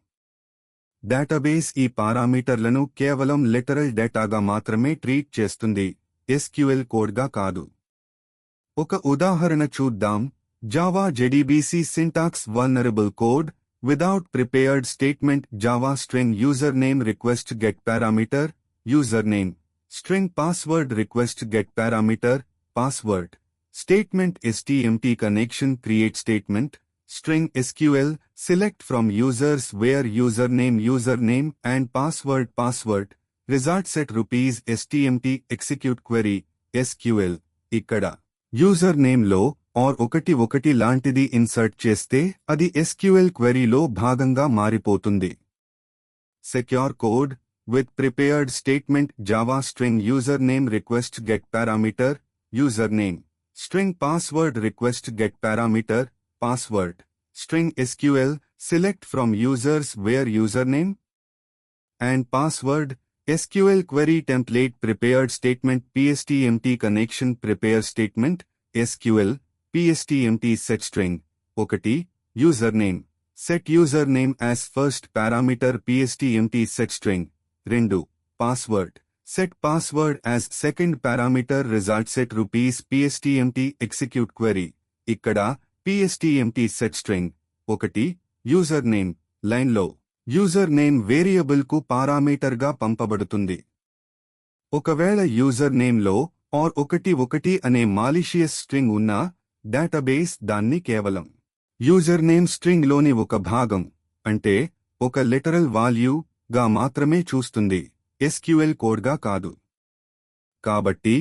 డేటాబేస్ ఈ పారామీటర్లను కేవలం లిటరల్ డేటాగా మాత్రమే ట్రీట్ చేస్తుంది, ఎస్క్యూఎల్ కోడ్గా కాదు. ఒక ఉదాహరణ చూద్దాం. Java JDBC syntax vulnerable code. Without prepared statement Java string username request get parameter username string password request get parameter password statement stmt connection create statement string SQL select from users where username and password result set rupees stmt execute query SQL. ఇక్కడ user నేమ్లో or ఒకటి లాంటిది insert చేస్తే అది SQL క్వెరీలో భాగంగా మారిపోతుంది. Secure code. With prepared statement Java string user name request get parameter user name string password request get parameter password string SQL select from users where user name and password SQL query template prepared statement PSTMT connection prepare statement SQL PSTMT set string 1 username set username as first parameter PSTMT set string 2 password set password as second parameter result set rupees PSTMT execute query. ఇక్కడ PSTMT set string 1 username లైన్లో user name వేరియబుల్కు పారామీటర్గా పంపబడుతుంది. ఒకవేళ user నేమ్లో are 1 అనే malicious string ఉన్నా database దాన్ని కేవలం user name స్ట్రింగ్లోని ఒక భాగం, అంటే ఒక లిటరల్ వాల్యూగా మాత్రమే చూస్తుంది, ఎస్క్యూఎల్ కోడ్గా కాదు. కాబట్టి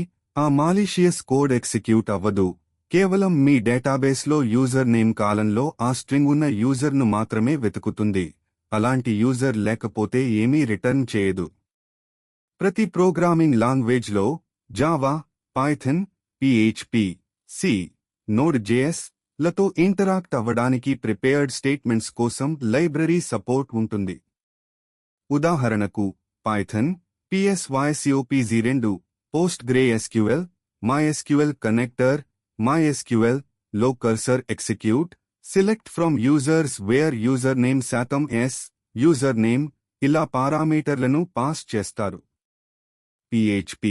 ఆ మాలిషియస్ కోడ్ ఎగ్జిక్యూట్ అవ్వదు, కేవలం మీ డేటాబేస్లో యూజర్ నేమ్ కాలంలో ఆ స్ట్రింగ్ ఉన్న యూజర్ను మాత్రమే వెతుకుతుంది. అలాంటి యూజర్ లేకపోతే ఏమీ రిటర్న్ చేయదు. ప్రతి ప్రోగ్రామింగ్ లాంగ్వేజ్లో Java, Python, PHP, C, Node.js లతో ఇంటరాక్ట్ అవ్వడానికి ప్రిపేర్డ్ స్టేట్మెంట్స్ కోసం లైబ్రరీ సపోర్ట్ ఉంటుంది. ఉదాహరణకు Python PSYCOPZ2 PostgreSQL MySQL connector MySQL లో cursor execute select from users where username %s username ఇలా పారామీటర్లను పాస్ చేస్తారు. PHP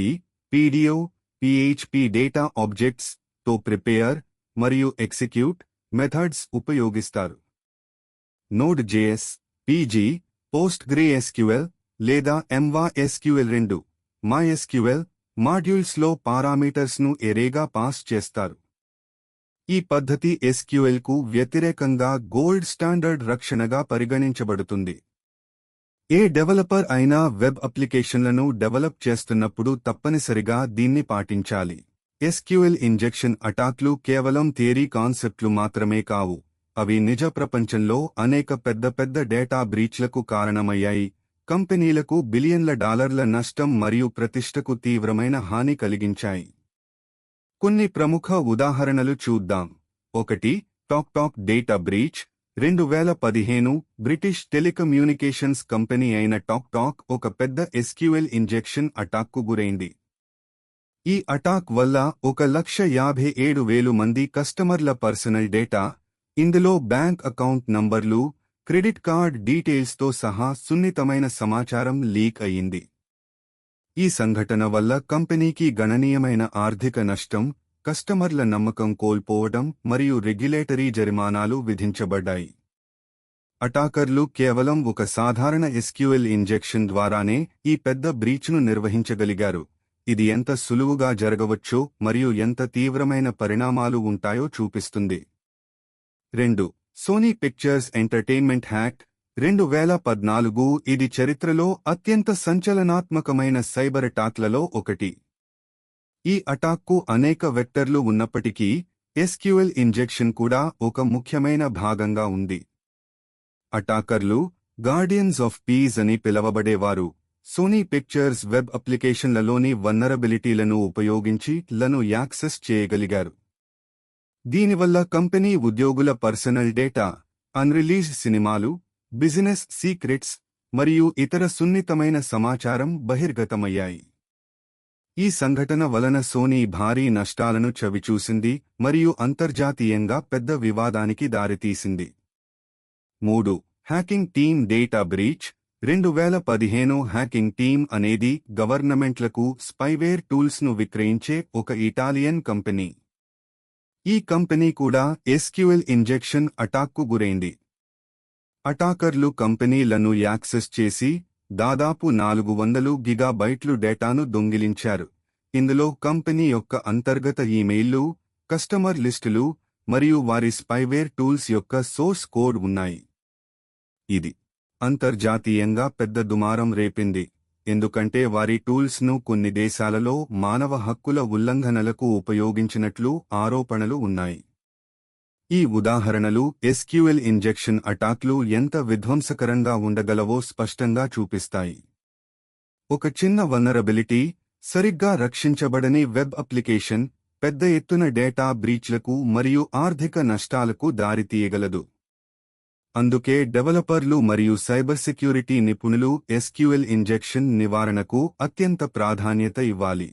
PDO PHP data objects తో prepare మరియు ఎగ్జిక్యూట్ మెథడ్స్ ఉపయోగిస్తారు. Node.js PG PostgreSQL లేదా MySQL2 MySQL మాడ్యూల్స్లో పారామీటర్స్ను ఎరేగా పాస్ చేస్తారు. ఈ పద్ధతి ఎస్క్యూఎల్కు వ్యతిరేకంగా గోల్డ్ స్టాండర్డ్ రక్షణగా పరిగణించబడుతుంది. ఏ డెవలపర్ అయినా వెబ్ అప్లికేషన్లను డెవలప్ చేస్తున్నప్పుడు తప్పనిసరిగా దీన్ని పాటించాలి. ఎస్క్యూఎల్ ఇంజెక్షన్ అటాక్లు కేవలం థియరీ కాన్సెప్ట్లు మాత్రమే కావు, అవి నిజ ప్రపంచంలో అనేక పెద్ద డేటా బ్రీచ్లకు కారణమయ్యాయి, కంపెనీలకు బిలియన్ల డాలర్ల నష్టం మరియు ప్రతిష్టకు తీవ్రమైన హాని కలిగించాయి. కొన్ని ప్రముఖ ఉదాహరణలు చూద్దాం. 1 Talk data breach. 2015 British telecommunications company అయిన టాక్ ఒక పెద్ద ఎస్క్యూఎల్ ఇంజెక్షన్ అటాక్కు గురైంది. ఈ అటాక్ వల్ల 1,57,000 మంది కస్టమర్ల పర్సనల్ డేటా, ఇందులో బ్యాంక్ అకౌంట్ నంబర్లు, క్రెడిట్ కార్డ్ డీటెయిల్స్తో సహా సున్నితమైన సమాచారం లీక్ అయింది. ఈ సంఘటన వల్ల కంపెనీకి గణనీయమైన ఆర్థిక నష్టం, కస్టమర్ల నమ్మకం కోల్పోవడం మరియు రెగ్యులేటరీ జరిమానాలు విధించబడ్డాయి. అటాకర్లు కేవలం ఒక సాధారణ ఎస్క్యూఎల్ ఇంజెక్షన్ ద్వారానే ఈ పెద్ద బ్రీచ్ను నిర్వహించగలిగారు. ఇది ఎంత సులువుగా జరగవచ్చో మరియు ఎంత తీవ్రమైన పరిణామాలు ఉంటాయో చూపిస్తుంది. 2. సోనీ పిక్చర్స్ ఎంటర్టైన్మెంట్ హ్యాక్ 2014 ఇది చరిత్రలో అత్యంత సంచలనాత్మకమైన సైబర్ అటాక్లలో ఒకటి. ఈ అటాక్కు అనేక వెక్టర్లు ఉన్నప్పటికీ ఎస్క్యూఎల్ ఇంజెక్షన్ కూడా ఒక ముఖ్యమైన భాగంగా ఉంది. అటాకర్లు గార్డియన్స్ ఆఫ్ పీస్ అని పిలవబడేవారు సోనీ పిక్చర్స్ వెబ్ అప్లికేషన్లలోని వల్నరబిలిటీలను ఉపయోగించి లను యాక్సెస్ చేయగలిగారు. దీనివల్ల కంపెనీ ఉద్యోగుల పర్సనల్ డేటా, అన్రిలీజ్డ్ సినిమాలు, బిజినెస్ సీక్రెట్స్ మరియు ఇతర సున్నితమైన సమాచారం బహిర్గతమయ్యాయి. ఈ సంఘటన వలన సోనీ భారీ నష్టాలను చవిచూసింది మరియు అంతర్జాతీయంగా పెద్ద వివాదానికి దారితీసింది. 3. Hacking team data breach 2015 hacking team అనేది గవర్నమెంట్లకు స్పైవేర్ టూల్స్ను విక్రయించే ఒక ఇటాలియన్ కంపెనీ. ఈ కంపెనీ కూడా ఎస్క్యూఎల్ ఇంజెక్షన్ అటాక్కు గురైంది. అటాకర్లు కంపెనీలను యాక్సెస్ చేసి దాదాపు 400 గిగాబైట్లు డేటాను దొంగిలించారు. ఇందులో కంపెనీ యొక్క అంతర్గత ఈమెయిల్లు, కస్టమర్ లిస్టులు మరియు వారి స్పైవేర్ టూల్స్ యొక్క సోర్స్ కోడ్ ఉన్నాయి. ఇది అంతర్జాతీయంగా పెద్ద దుమారం రేపింది, ఎందుకంటే వారి టూల్స్ను కొన్ని దేశాలలో మానవ హక్కుల ఉల్లంఘనలకు ఉపయోగించినట్లు ఆరోపణలు ఉన్నాయి. ఈ ఉదాహరణలు ఎస్క్యూఎల్ ఇంజెక్షన్ అటాక్లు ఎంత విధ్వంసకరంగా ఉండగలవో స్పష్టంగా చూపిస్తాయి. ఒక చిన్న వల్నరబిలిటీ, సరిగ్గా రక్షించబడని వెబ్ అప్లికేషన్ పెద్ద ఎత్తున డేటా బ్రీచ్లకు మరియు ఆర్థిక నష్టాలకు దారితీయగలదు. అందుకే డెవలపర్లు మరియు సైబర్ సెక్యూరిటీ నిపుణులు ఎస్క్యూఎల్ ఇంజెక్షన్ నివారణకు అత్యంత ప్రాధాన్యత ఇవ్వాలి.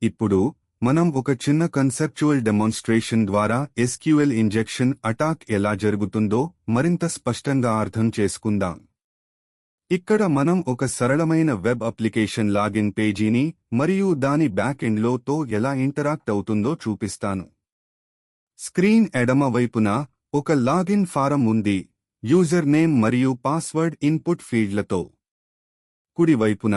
ఇప్పుడు మనం ఒక చిన్న కన్సెప్చువల్ డెమాన్స్ట్రేషన్ ద్వారా ఎస్క్యూఎల్ ఇంజెక్షన్ అటాక్ ఎలా జరుగుతుందో మరింత స్పష్టంగా అర్థం చేసుకుందాం. ఇక్కడ మనం ఒక సరళమైన వెబ్ అప్లికేషన్ లాగిన్ పేజీని మరియు దాని బ్యాక్ ఎండ్లో తో ఎలా ఇంటరాక్ట్ అవుతుందో చూపిస్తాను. స్క్రీన్ ఎడమ వైపున ఒక లాగిన్ ఫారం ఉంది, యూజర్ నేమ్ మరియు పాస్వర్డ్ ఇన్పుట్ ఫీల్డ్లతో. కుడివైపున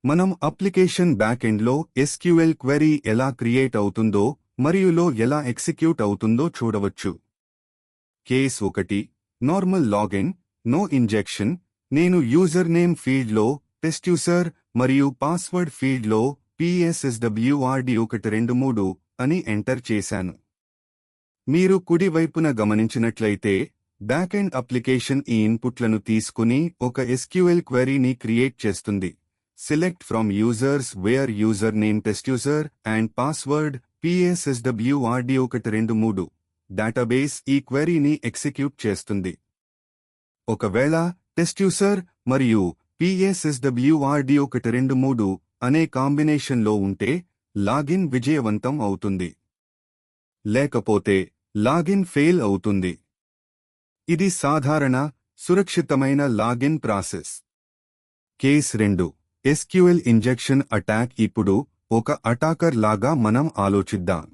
మనం అప్లికేషన్ బ్యాకెండ్లో ఎస్క్యూఎల్ క్వెరీ ఎలా క్రియేట్ అవుతుందో మరియు లో ఎలా ఎగ్జిక్యూట్ అవుతుందో చూడవచ్చు. Case 1 normal login, no injection. నేను యూజర్ నేమ్ ఫీల్డ్లో టెస్ట్యూసర్ మరియు పాస్వర్డ్ ఫీల్డ్లో PSSWRD123 అని ఎంటర్ చేశాను. మీరు కుడివైపున గమనించినట్లయితే బ్యాకెండ్ అప్లికేషన్ ఈ ఇన్పుట్లను తీసుకుని ఒక ఎస్క్యూఎల్ క్వెరీని క్రియేట్ చేస్తుంది. Select from users where username testuser and password PSSWRD123. Database ఈ క్వెరీని ఎగ్జిక్యూట్ చేస్తుంది. ఒకవేళ టెస్ట్యూసర్ మరియు PSSWRD123 అనే కాంబినేషన్లో ఉంటే లాగిన్ విజయవంతం అవుతుంది, లేకపోతే లాగిన్ ఫెయిల్ అవుతుంది. ఇది సాధారణ, సురక్షితమైన login process. Case 2 SQL injection attack. ఇప్పుడు ఒక అటాకర్ లాగా మనం ఆలోచిద్దాం.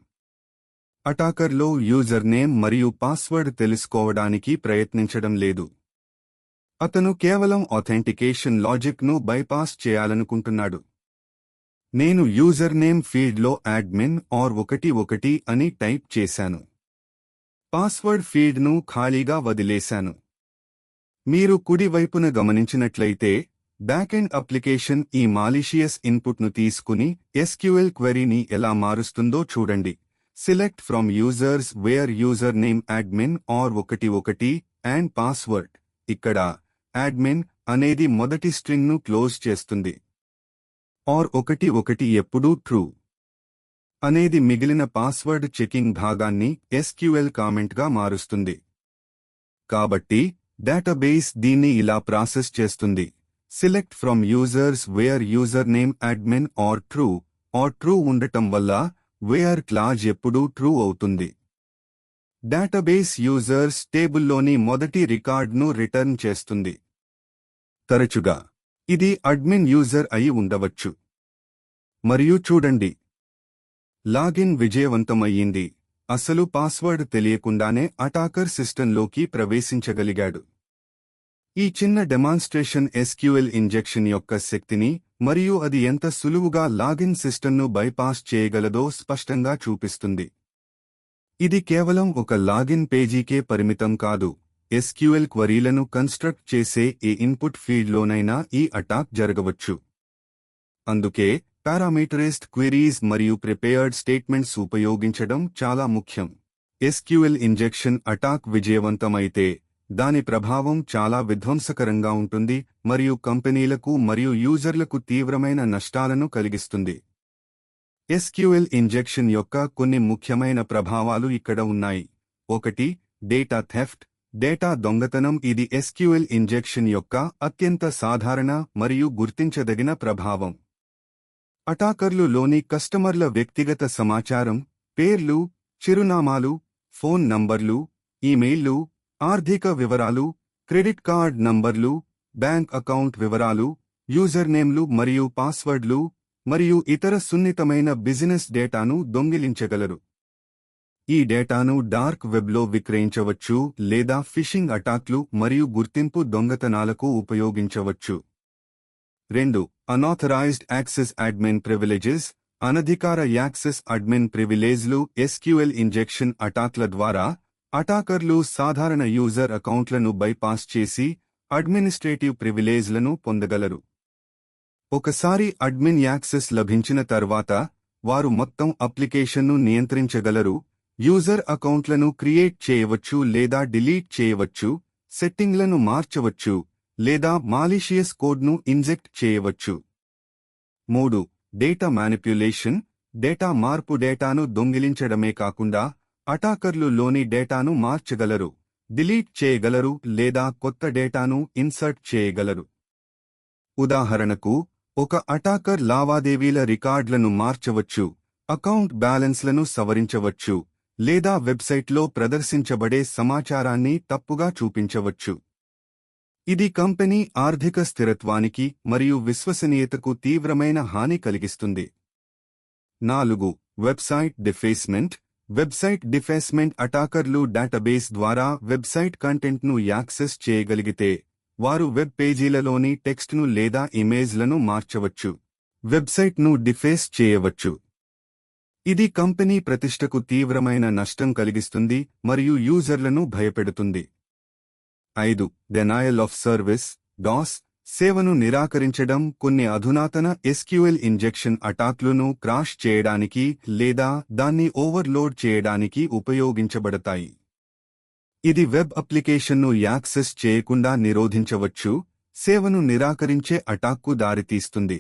అటాకర్లో యూజర్ నేమ్ మరియు పాస్వర్డ్ తెలుసుకోవడానికి ప్రయత్నించడం లేదు. అతను కేవలం ఆథెంటికేషన్ లాజిక్ను బైపాస్ చేయాలనుకుంటున్నాడు. నేను యూజర్ నేమ్ ఫీల్డ్లో అడ్మిన్ ఆర్ 11 అని టైప్ చేశాను. పాస్వర్డ్ ఫీల్డ్ను ఖాళీగా వదిలేశాను. మీరు కుడివైపున గమనించినట్లయితే బ్యాకెండ్ అప్లికేషన్ ఈ మాలిషియస్ ఇన్పుట్ను తీసుకుని ఎస్క్యూఎల్ క్వెరీని ఎలా మారుస్తుందో చూడండి. Select from users where username admin or 11 and password. ఇక్కడ admin అనేది మొదటి స్ట్రింగ్ను క్లోజ్ చేస్తుంది. or 11 ఎప్పుడూ ట్రూ అనేది మిగిలిన పాస్వర్డ్ చెకింగ్ భాగాన్ని SQL కామెంట్గా మారుస్తుంది. కాబట్టి డేటాబేస్ దీన్ని ఇలా ప్రాసెస్ చేస్తుంది. Select from users where username admin or true ఉండటం వల్ల where క్లాజ్ ఎప్పుడూ ట్రూ అవుతుంది. డేటాబేస్ యూజర్స్ టేబుల్లోని మొదటి రికార్డ్ను రిటర్న్ చేస్తుంది. తరచుగా ఇది అడ్మిన్ యూజర్ అయి ఉండవచ్చు. మరియు చూడండి, లాగిన్ విజయవంతమయ్యింది. అసలు పాస్వర్డ్ తెలియకుండానే అటాకర్ సిస్టంలోకి ప్రవేశించగలిగాడు. ఈ చిన్న డెమాన్స్ట్రేషన్ SQL ఇంజెక్షన్ యొక్క శక్తిని మరియు అది ఎంత సులువుగా లాగిన్ సిస్టంను బైపాస్ చేయగలదో స్పష్టంగా చూపిస్తుంది. ఇది కేవలం ఒక లాగిన్ పేజీకే పరిమితం కాదు. SQL క్వరీలను కన్స్ట్రక్ట్ చేసే ఏ ఇన్పుట్ ఫీల్డ్లోనైనా ఈ అటాక్ జరగవచ్చు. అందుకే పారామీటరైజ్డ్ క్వెరీస్ మరియు ప్రిపేర్డ్ స్టేట్మెంట్స్ ఉపయోగించడం చాలా ముఖ్యం. SQL ఇంజెక్షన్ అటాక్ విజయవంతమైతే దాని ప్రభావం చాలా విధ్వంసకరంగా ఉంటుంది మరియు కంపెనీలకు మరియు యూజర్లకు తీవ్రమైన నష్టాలను కలిగిస్తుంది. SQL ఇంజెక్షన్ యొక్క కొన్ని ముఖ్యమైన ప్రభావాలు ఇక్కడ ఉన్నాయి. 1. డేటా థెఫ్ట్, డేటా దొంగతనం. ఇది SQL ఇంజెక్షన్ యొక్క అత్యంత సాధారణ మరియు గుర్తించదగిన ప్రభావం. అటాకర్లు లోని కస్టమర్ల వ్యక్తిగత సమాచారం, పేర్లు, చిరునామాలు, ఫోన్ నంబర్లు, ఈమెయిల్లు, ఆర్థిక వివరాలు, క్రెడిట్ కార్డ్ నంబర్లు, బ్యాంక్ అకౌంట్ వివరాలు, యూజర్ నేమ్లు మరియు పాస్వర్డ్లు, మరియు ఇతర సున్నితమైన బిజినెస్ డేటాను దొంగిలించగలరు. ఈ డేటాను డార్క్ వెబ్లో విక్రయించవచ్చు లేదా ఫిషింగ్ అటాక్లు మరియు గుర్తింపు దొంగతనాలకు ఉపయోగించవచ్చు. 2. Unauthorised access admin privileges. అనధికార యాక్సెస్ అడ్మిన్ ప్రివిలేజ్లు. SQL ఇంజెక్షన్ అటాక్ల ద్వారా అటాకర్లు సాధారణ యూజర్ అకౌంట్లను బైపాస్ చేసి అడ్మినిస్ట్రేటివ్ ప్రివిలేజ్లను పొందగలరు. ఒకసారి అడ్మిన్ యాక్సెస్ లభించిన తర్వాత వారు మొత్తం అప్లికేషన్ను నియంత్రించగలరు. యూజర్ అకౌంట్లను క్రియేట్ చేయవచ్చు లేదా డిలీట్ చేయవచ్చు, సెట్టింగ్లను మార్చవచ్చు లేదా మాలిషియస్ కోడ్ను ఇంజెక్ట్ చేయవచ్చు. 3. Data manipulation. డేటా మార్పు. డేటాను దొంగిలించడమే కాకుండా అటాకర్లు లోని డేటాను మార్చగలరు, డిలీట్ చేయగలరు లేదా కొత్త డేటాను ఇన్సర్ట్ చేయగలరు. ఉదాహరణకు, ఒక అటాకర్ లావాదేవీల రికార్డులను మార్చవచ్చు, అకౌంట్ బ్యాలెన్స్లను సవరించవచ్చు లేదా వెబ్సైట్లో ప్రదర్శించబడే సమాచారాన్ని తప్పుగా చూపించవచ్చు. ఇది కంపెనీ ఆర్థిక స్థిరత్వానికి మరియు విశ్వసనీయతకు తీవ్రమైన హాని కలిగిస్తుంది. 4. Website defacement. Website defacement. అటాకర్లు డేటాబేస్ ద్వారా వెబ్సైట్ కంటెంట్ను యాక్సెస్ చేయగలిగితే వారు వెబ్ పేజీలలోని టెక్స్ట్ను లేదా ఇమేజ్లను మార్చవచ్చు, వెబ్సైట్ను డిఫేస్ చేయవచ్చు. ఇది కంపెనీ ప్రతిష్టకు తీవ్రమైన నష్టం కలిగిస్తుంది మరియు యూజర్లను భయపెడుతుంది. 5. డెనాయల్ ఆఫ్ సర్వీస్ DOS. సేవను నిరాకరించడం. కొన్ని అధునాతన SQL ఇంజెక్షన్ అటాక్లను క్రాష్ చేయడానికి లేదా దాన్ని ఓవర్లోడ్ చేయడానికి ఉపయోగించబడతాయి. ఇది వెబ్ అప్లికేషన్ను యాక్సెస్ చేయకుండా నిరోధించవచ్చు, సేవను నిరాకరించే అటాక్కు దారితీస్తుంది.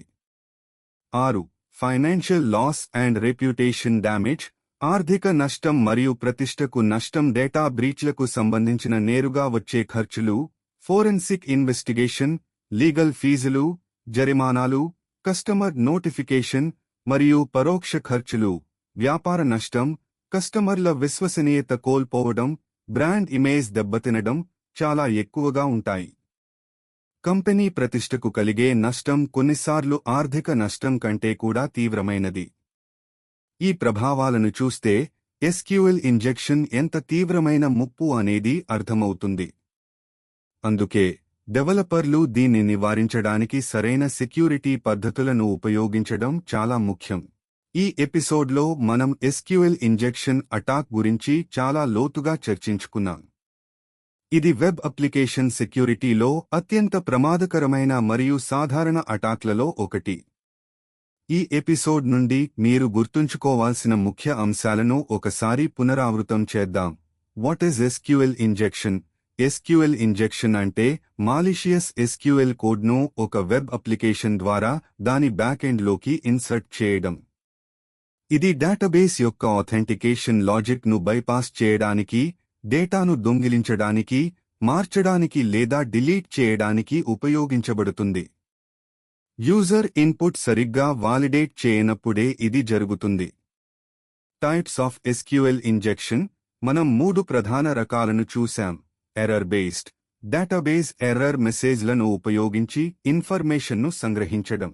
6. Financial loss and reputation damage. ఆర్థిక నష్టం మరియు ప్రతిష్టకు నష్టం. డేటా బ్రీచ్లకు సంబంధించిన నేరుగా వచ్చే ఖర్చులు, ఫోరెన్సిక్ ఇన్వెస్టిగేషన్, లీగల్ ఫీజులు, జరిమానాలు, కస్టమర్ నోటిఫికేషన్ మరియు పరోక్ష ఖర్చులు, వ్యాపార నష్టం, కస్టమర్ల విశ్వసనీయత కోల్పోవడం, బ్రాండ్ ఇమేజ్ దెబ్బతినడం చాలా ఎక్కువగా ఉంటాయి. కంపెనీ ప్రతిష్టకు కలిగే నష్టం కొన్నిసార్లు ఆర్థిక నష్టం కంటే కూడా తీవ్రమైనది. ఈ ప్రభావాలను చూస్తే SQL ఇంజెక్షన్ ఎంత తీవ్రమైన ముప్పు అనేది అర్థమవుతుంది. అందుకే డెవలపర్లు దీన్ని నివారించడానికి సరైన సెక్యూరిటీ పద్ధతులను ఉపయోగించడం చాలా ముఖ్యం. ఈ ఎపిసోడ్లో మనం SQL ఇంజెక్షన్ అటాక్ గురించి చాలా లోతుగా చర్చించుకున్నాం. ఇది వెబ్ అప్లికేషన్ సెక్యూరిటీలో అత్యంత ప్రమాదకరమైన మరియు సాధారణ అటాక్లలో ఒకటి. ఈ ఎపిసోడ్ నుండి మీరు గుర్తుంచుకోవాల్సిన ముఖ్య అంశాలను ఒకసారి పునరావృతం చేద్దాం. What is SQL injection? SQL injection అంటే మాలిషియస్ SQL కోడ్ను ఒక వెబ్ అప్లికేషన్ ద్వారా దాని బ్యాకెండ్లోకి ఇన్సర్ట్ చేయడం. ఇది డేటాబేస్ యొక్క ఆథెంటికేషన్ లాజిక్ను బైపాస్ చేయడానికి, డేటాను దొంగిలించడానికి, మార్చడానికి లేదా డిలీట్ చేయడానికి ఉపయోగించబడుతుంది. యూజర్ ఇన్పుట్ సరిగ్గా వాలిడేట్ చేయనప్పుడే ఇది జరుగుతుంది. Types of SQL injection. మనం 3 ప్రధాన రకాలను చూశాం: ఎర్రర్ బేస్డ్, డేటాబేస్ ఎర్రర్ మెసేజ్లను ఉపయోగించి ఇన్ఫర్మేషన్ను సంగ్రహించడం;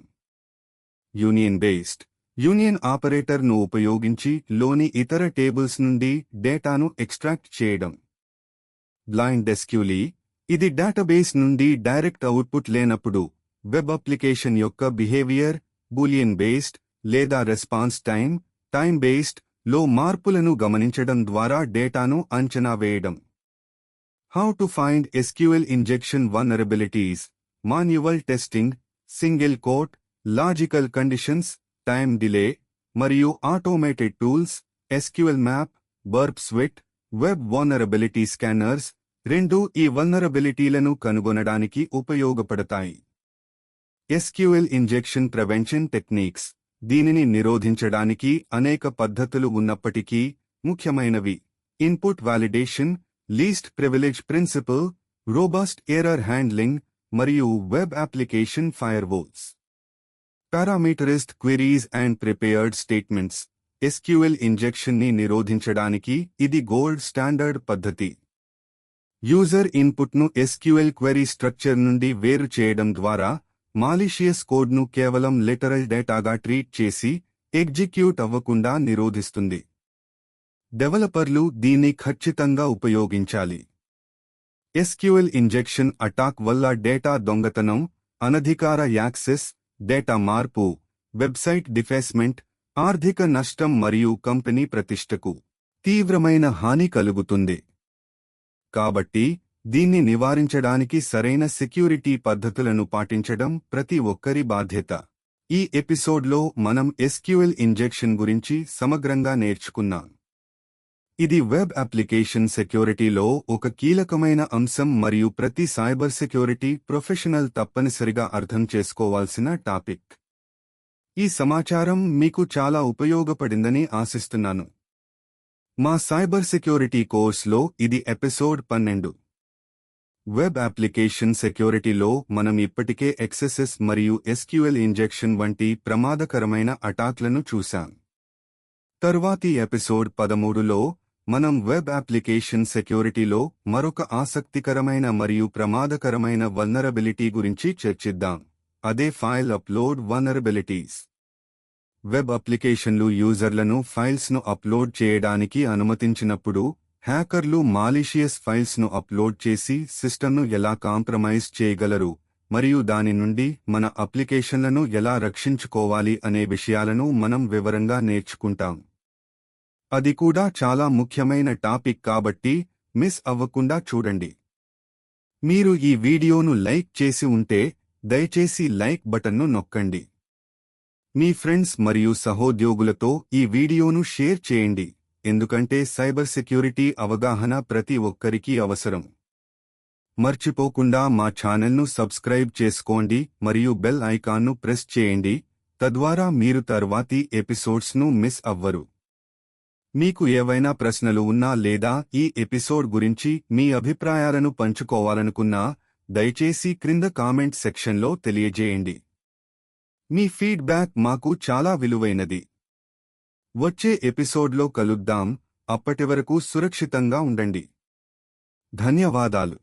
యూనియన్ బేస్డ్, యూనియన్ ఆపరేటర్ను ఉపయోగించి లోని ఇతర టేబుల్స్ నుండి డేటాను ఎక్స్ట్రాక్ట్ చేయడం; బ్లైండ్ ఎస్క్యూఎల్, ఇది డేటాబేస్ నుండి డైరెక్ట్ అవుట్పుట్ లేనప్పుడు వెబ్ అప్లికేషన్ యొక్క బిహేవియర్; బూలియన్ బేస్డ్ లేదా రెస్పాన్స్ టైమ్ బేస్డ్, లో మార్పులను గమనించడం ద్వారా డేటాను అంచనా వేయడం. How to find SQL injection vulnerabilities, manual testing, single quote, logical conditions, time delay, మరియు automated tools. SQL map, Burp Suite, web vulnerability scanners రెండూ ఈ వల్నరబిలిటీలను కనుగొనడానికి ఉపయోగపడతాయి. ఎస్క్యూఎల్ ఇంజెక్షన్ ప్రివెన్షన్ టెక్నిక్స్, దీనిని నిరోధించడానికి అనేక పద్ధతులు ఉన్నప్పటికీ ముఖ్యమైనవి: input validation, least privilege principle, robust error handling, మరియు web application firewalls. Parameterised queries and prepared statements, SQL ఇంజెక్షన్ని నిరోధించడానికి ఇది గోల్డ్ స్టాండర్డ్ పద్ధతి. యూజర్ ఇన్పుట్ను ఎస్క్యూఎల్ క్వెరీ స్ట్రక్చర్ నుండి వేరు చేయడం ద్వారా మాలిషియస్ కోడ్ను కేవలం లిటరల్ డేటాగా ట్రీట్ చేసి ఎగ్జిక్యూట్ అవ్వకుండా నిరోధిస్తుంది. డెవలపర్లు దీన్ని ఖచ్చితంగా ఉపయోగించాలి. ఎస్క్యూఎల్ ఇంజెక్షన్ అటాక్ వల్ల డేటా దొంగతనం, అనధికార యాక్సెస్, డేటా మార్పు, వెబ్సైట్ డిఫేస్మెంట్, ఆర్థిక నష్టం మరియు కంపెనీ ప్రతిష్టకు తీవ్రమైన హాని కలుగుతుంది. కాబట్టి దీన్ని నివారించడానికి సరైన సెక్యూరిటీ పద్ధతులను పాటించడం ప్రతి ఒక్కరి బాధ్యత. ఈ ఎపిసోడ్లో మనం ఎస్క్యూఎల్ ఇంజెక్షన్ గురించి సమగ్రంగా నేర్చుకున్నాం. ఇది వెబ్ అప్లికేషన్ సెక్యూరిటీలో ఒక కీలకమైన అంశం మరియు ప్రతి సైబర్ సెక్యూరిటీ ప్రొఫెషనల్ తప్పనిసరిగా అర్థం చేసుకోవాల్సిన టాపిక్. ఈ సమాచారం మీకు చాలా ఉపయోగపడిందని ఆశిస్తున్నాను. మా సైబర్ సెక్యూరిటీ కోర్సులో ఇది ఎపిసోడ్ 12. వెబ్ అప్లికేషన్ సెక్యూరిటీలో మనం ఇప్పటికే ఎక్సెసెస్ మరియు ఎస్క్యూఎల్ ఇంజెక్షన్ వంటి ప్రమాదకరమైన అటాక్లను చూశాం. తరువాతి ఎపిసోడ్ 13లో మనం వెబ్ అప్లికేషన్ సెక్యూరిటీలో మరొక ఆసక్తికరమైన మరియు ప్రమాదకరమైన వల్నరబిలిటీ గురించి చర్చిద్దాం. అదే ఫైల్ అప్లోడ్ వల్నరబిలిటీస్. వెబ్ అప్లికేషన్లు యూజర్లను ఫైల్స్ను అప్లోడ్ చేయడానికి అనుమతించినప్పుడు హ్యాకర్లు మాలిషియస్ ఫైల్స్ను అప్లోడ్ చేసి సిస్టమ్ను ఎలా కాంప్రమైజ్ చేయగలరు మరియు దాని నుండి మన అప్లికేషన్లను ఎలా రక్షించుకోవాలి అనే విషయాలను మనం వివరంగా నేర్చుకుంటాం. అది కూడా చాలా ముఖ్యమైన టాపిక్ కాబట్టి మిస్ అవ్వకుండా చూడండి. మీరు ఈ వీడియోను లైక్ చేసి ఉంటే దయచేసి లైక్ బటన్ను నొక్కండి. మీ ఫ్రెండ్స్ మరియు సహోద్యోగులతో ఈ వీడియోను షేర్ చేయండి, ఎందుకంటే సైబర్ సెక్యూరిటీ అవగాహన ప్రతి ఒక్కరికీ అవసరం. మర్చిపోకుండా మా ఛానల్ను సబ్స్క్రైబ్ చేసుకోండి మరియు బెల్ ఐకాన్ను ప్రెస్ చేయండి, తద్వారా మీరు తర్వాతి ఎపిసోడ్స్ను మిస్ అవ్వరు. మీకు ఏవైనా ప్రశ్నలు ఉన్నా లేదా ఈ ఎపిసోడ్ గురించి మీ అభిప్రాయాలను పంచుకోవాలనుకున్నా దయచేసి క్రింద కామెంట్ సెక్షన్లో తెలియజేయండి. మీ ఫీడ్బ్యాక్ మాకు చాలా విలువైనది. వచ్చే ఎపిసోడ్లో కలుద్దాం. అప్పటివరకు సురక్షితంగా ఉండండి. ధన్యవాదాలు.